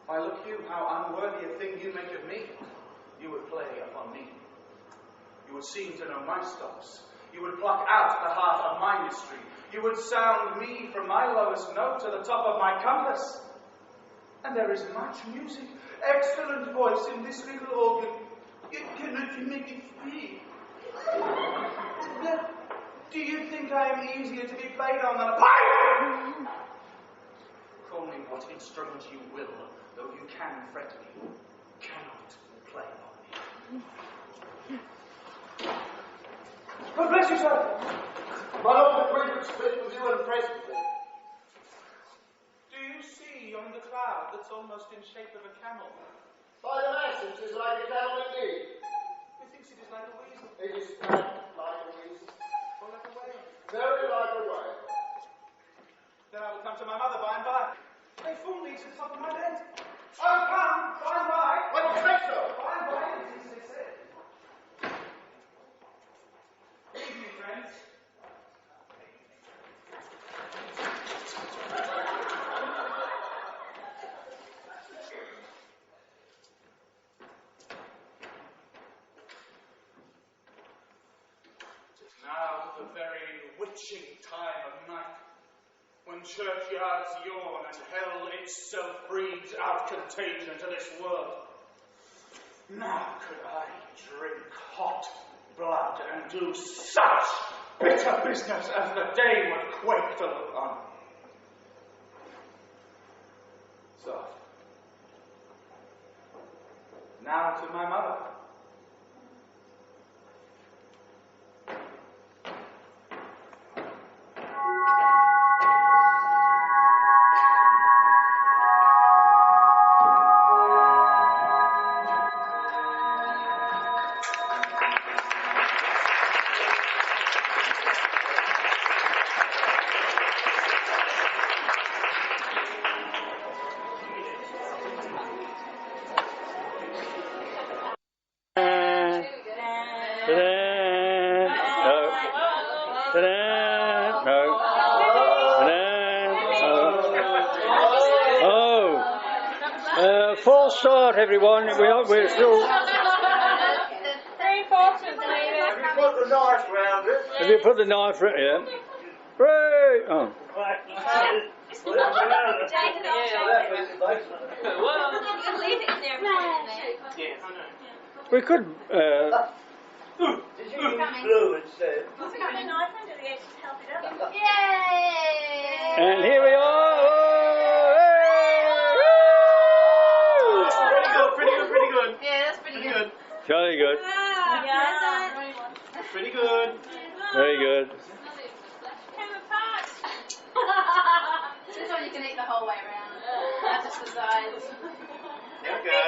Why, look you, how unworthy a thing you make of me. You would play upon me. You would seem to know my stops. You would pluck out the heart of my mystery. You would sound me from my lowest note to the top of my compass. And there is much music, excellent voice in this little organ. It cannot make it speak. Do you think I am easier to be played on than a pipe? Call me what instrument you will, though you can fret me, cannot play on me. God bless you, sir. My lord, the Queen would split with you and presently. Do you see yonder cloud that's almost in shape of a camel? By the mass, it is like a camel indeed. Methinks it is like a weasel. It is fat like a weasel. Or like a whale. Very like a whale. Then I will come to my mother by and by. They fool me to the top of my bed. I'll come by and by. When you say so. By and by, it is they say. Evening, friends. Now the very witching time of night, when churchyards yawn and hell itself breathes out contagion to this world. Now could I drink hot blood and do such bitter business as the day would quake to look on. So, now to my mother. False start, everyone. We're still. Very fortunate, David. Have you put the knife round it? Have you put the knife round? Yeah. Hooray! Oh. We could. Did you use glue instead? Yay! And here we are. Pretty good. Yeah, that's pretty good. Jolly good. Pretty good. Very good. This one you can eat the whole way around. Not just the sides. Okay.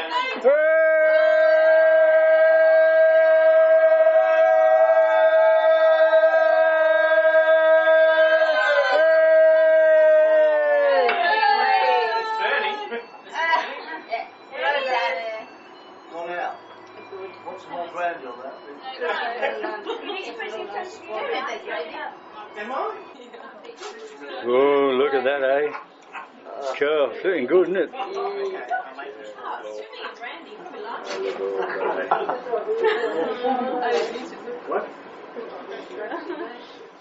Oh, look at that, eh? Sure, looking good, isn't it? What?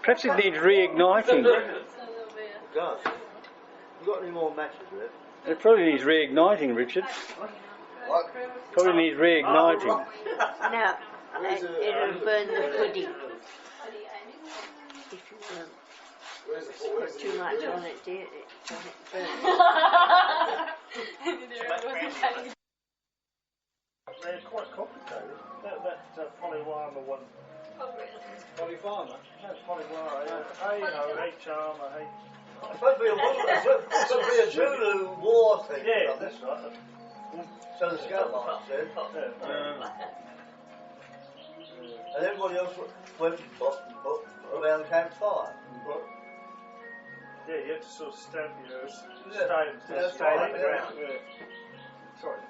Perhaps it needs reigniting. It does. You got any more matches left? It probably needs reigniting, Richard. What? Probably needs reigniting. No, it'll burn the pudding. If you put too much on it, dear, it burns. They're quite complicated. That polyrama one Polly Farmer. That's Polly Farmer, yeah. Hey, ho, hey, Charmer, hey. It's supposed to be a Zulu war thing. Yeah, that's right. So the Scoutmaster said. And everybody else went around the campfire. Yeah, you had to sort of stand yours. Stay on the ground. Yeah. Sorry.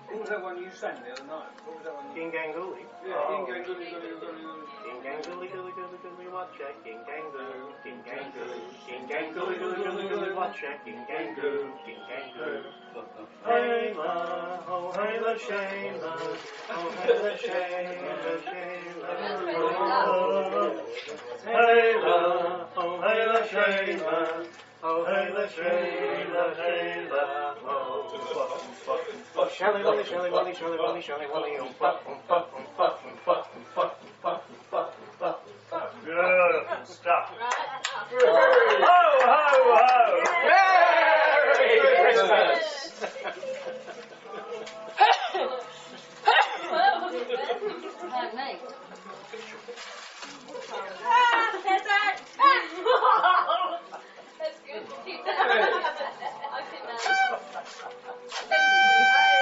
What was that one you sang the other night? What was that one? King Gangooly. Yeah, King Gangooly. King Gangooly, gooly, gooly, gooly, watch ya. King Gangoo, King Gangoo. King Gangooly, gooly, gooly, gooly, watch ya. King Gangoo, King Gangoo. Hey la, oh hey la, Shayla. Oh hey la, Shayla, Shayla. Hey la, oh hey la, Shayla. Oh hey la, Shayla, Shayla. Oh Shelley, Willy, Shelley, Willy, Shelley, Willy, Shelley, Willy, Good stuff. Ho, ho, ho! Merry Christmas! That's good. Keep that. I can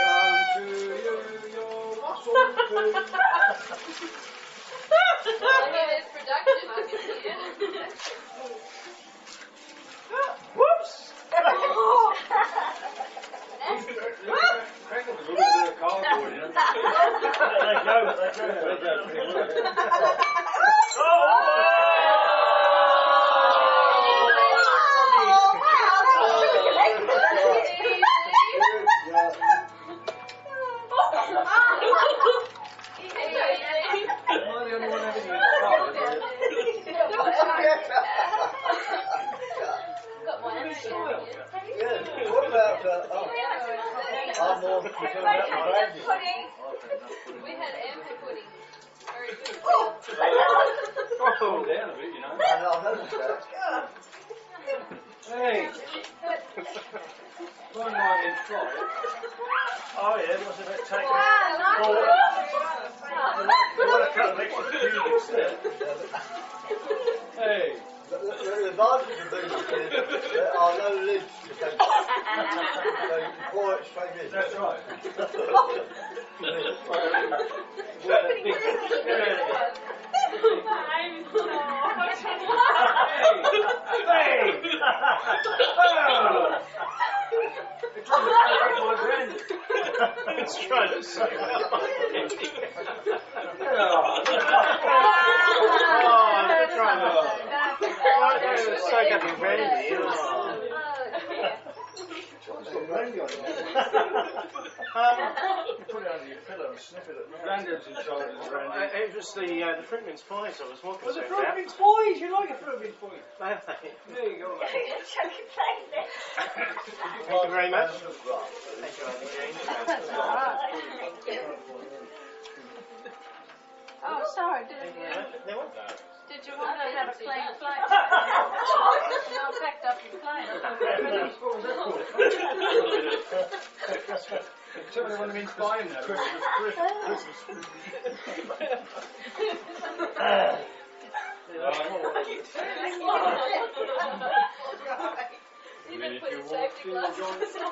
Come to you, your muscle. I hear there's production. I can hear. Whoops! Crackle was a little bit of cardboard, you know. They go. What about I'm more concerned about my brandy. We had amber pudding. Very good. Cool down a bit, you know. I noticed that. Hey. One night in Florida. Oh yeah, what's about taking? You want a couple of extra cubes there? Hey. The advantage of these is there are no lids to take. So you can pour it straight in. That's right. It's trying to say. Soak up your brandy. Put it under your pillow and sniff it at night. Brandon's in charge of the brandy. It was the Fruitman's Pies I was more Was it concerned about. Fruitman's Boys? You like a Fruitman's Boys? There you go, mate. Thank you very much. Thank you, Auntie Jane. Oh, sorry. Did you want to have a plain flight? No, packed up your plane. Somebody would have been fine now. Even put safety glasses on.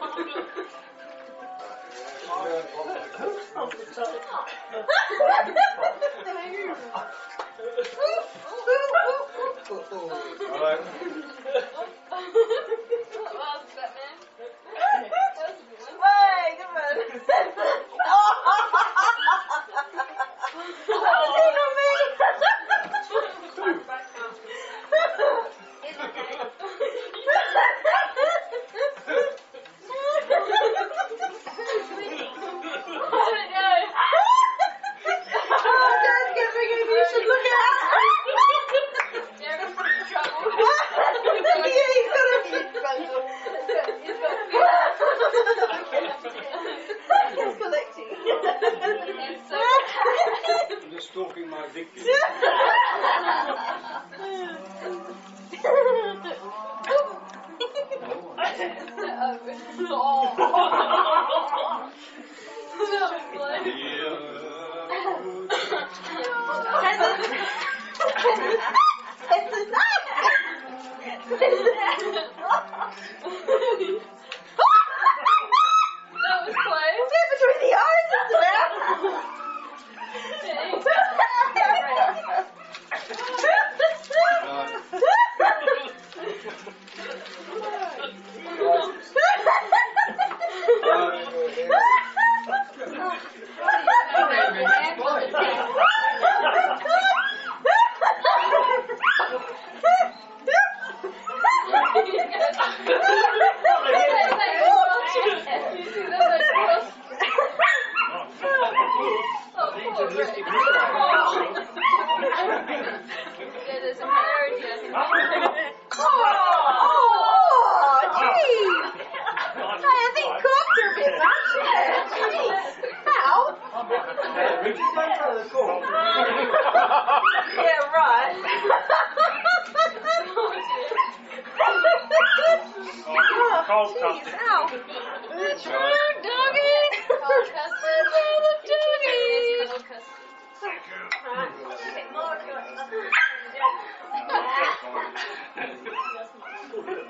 Alright. Just stalking my victim. That was close. Yeah, between the eyes, isn't Yeah, there's a priority, I think. Oh, gee. I think cooks are a bit much there. Jeez. How? Yeah, right. Cold Jeez, custard. ow. That's right, doggy. Cold custard. Doggy. Cold custard. Thank you. Right. Okay, more custard.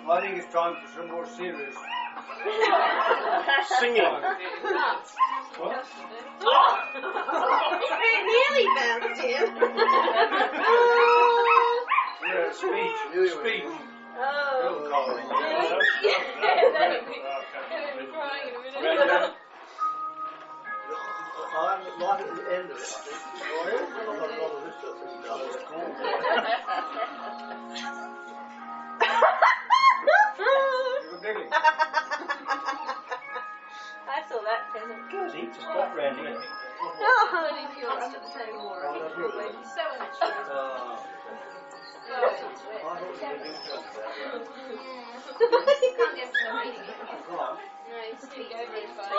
I think it's time for some more serious singing. What? It nearly bounced in. Yeah, speech. Speech. Oh. Collin. Crying in a minute. I'm right at the end of it, I think. I've got a lot of this stuff in I saw that present. Guys, eat to stop round here. But if you're up at the table more, I think you're away. So unnatural. You can't get some eating it. No, you speak over it fine.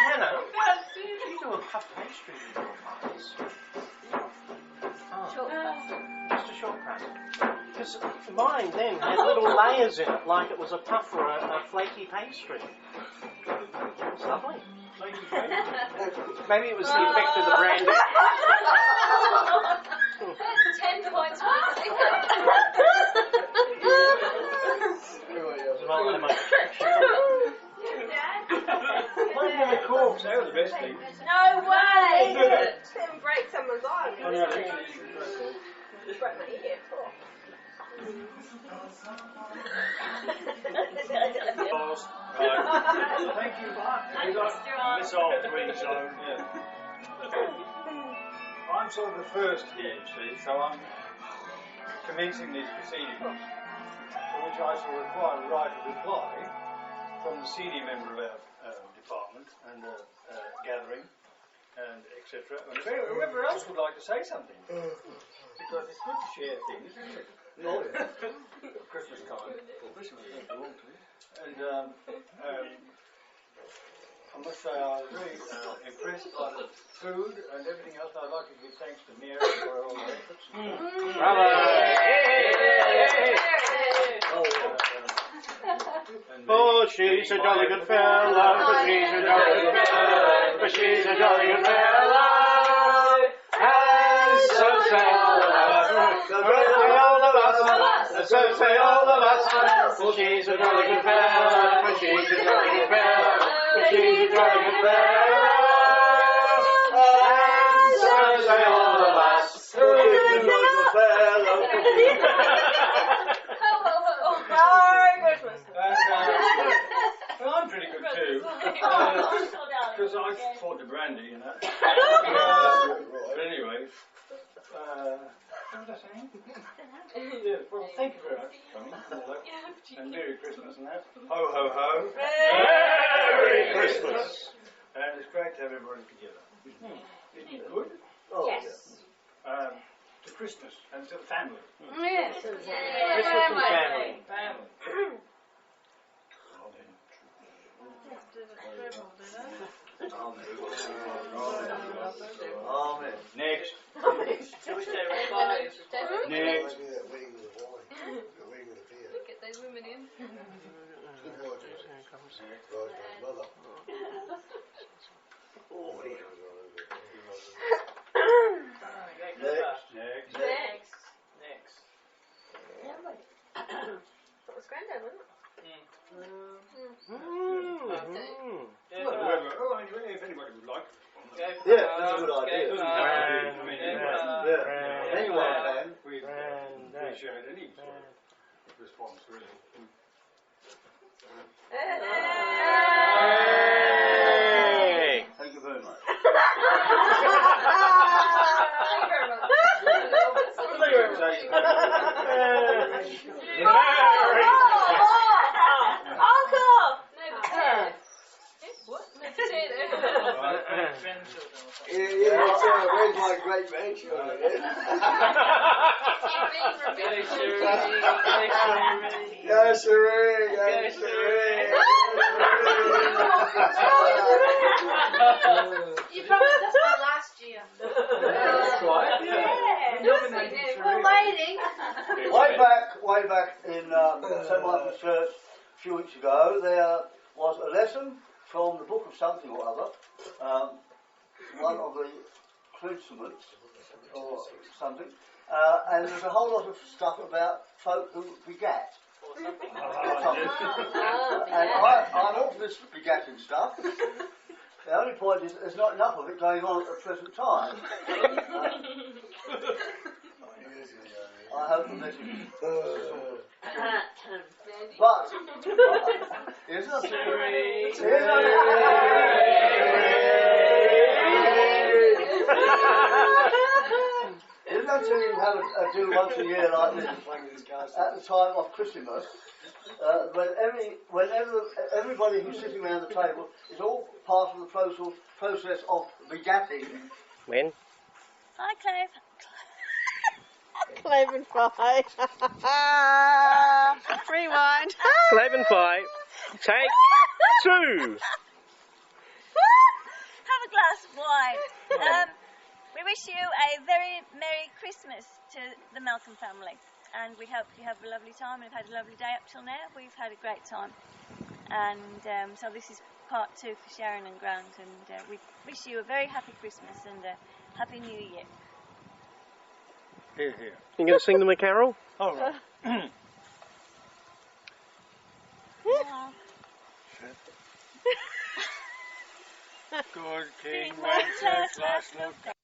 Hannah, you do a puff pastry with your pies. Just a short crust. Because mine then had little layers in it, like it was a puff or a flaky pastry. It's lovely. Maybe it was the effect of the brandy. That's 10 points missing. Might have a corpse, that was the best thing. No way! Didn't break someone's arm. Oh, no, Broke my ear. Thank you. We got This old green zone. Yeah. I'm sort of the first here, you see, so I'm commencing these proceedings, for which I shall require a right of reply from the senior member of our department and gathering, and etc. And whoever else would like to say something, because it's good to share things, isn't it? No, yeah. Christmas time. Christmas, and I must say I was very impressed by the food and everything else. I'd like to give thanks to Mary for all her efforts. Oh, she's a jolly good fellow, but she's a jolly good fellow, but she's a jolly good fellow, and so say all of us, so say all of us, well, she's a jolly good fellow, but she's a jolly good fellow, but she's a jolly good fellow, and so say all of us, she's a jolly good fellow. Merry Christmas. Well, I'm pretty good too. Because I fought the brandy, you know. But anyway, what was I saying? Yeah, well, thank you very much for coming. And all that. And Merry Christmas and that. Ho, ho, ho. Merry Christmas. And it's great to have everybody together. Isn't it good? Yes. To Christmas and to the family. Yes. Christmas and family. Amen. Next. Next. Look Get those women in. Mother. Yeah, that's a good idea. Yeah. Anyone can. We appreciate any sort of response, really. Hey! Thank you very much. Where's my great grandchildren? Go Shirley, go Shirley. You promised us that last year. That's right. Yeah. We're waiting. Way back in St. Michael's Church a few weeks ago, there was a lesson from the book of something or other, one of the Crisafulli or something, and there's a whole lot of stuff about folk who begat. And I'm all for this begatting stuff. The only point is that there's not enough of it going on at the present time. I hope the message. But here's nothing. Isn't that something you have a do once a year like this at the time of Christmas, when everybody who's sitting around the table is all part of the process of begatting. When? Hi, Clive. Clive and Fi. Rewind. Clive and Fi. Take 2. Have a glass of wine. We wish you a very Merry Christmas to the Malcolm family, and we hope you have a lovely time. We've had a lovely day up till now. We've had a great time, and so this is part 2 for Sharon and Grant, and we wish you a very happy Christmas and a happy New Year. Here, here. You going to sing them a carol? All right. Good King Wenceslas looked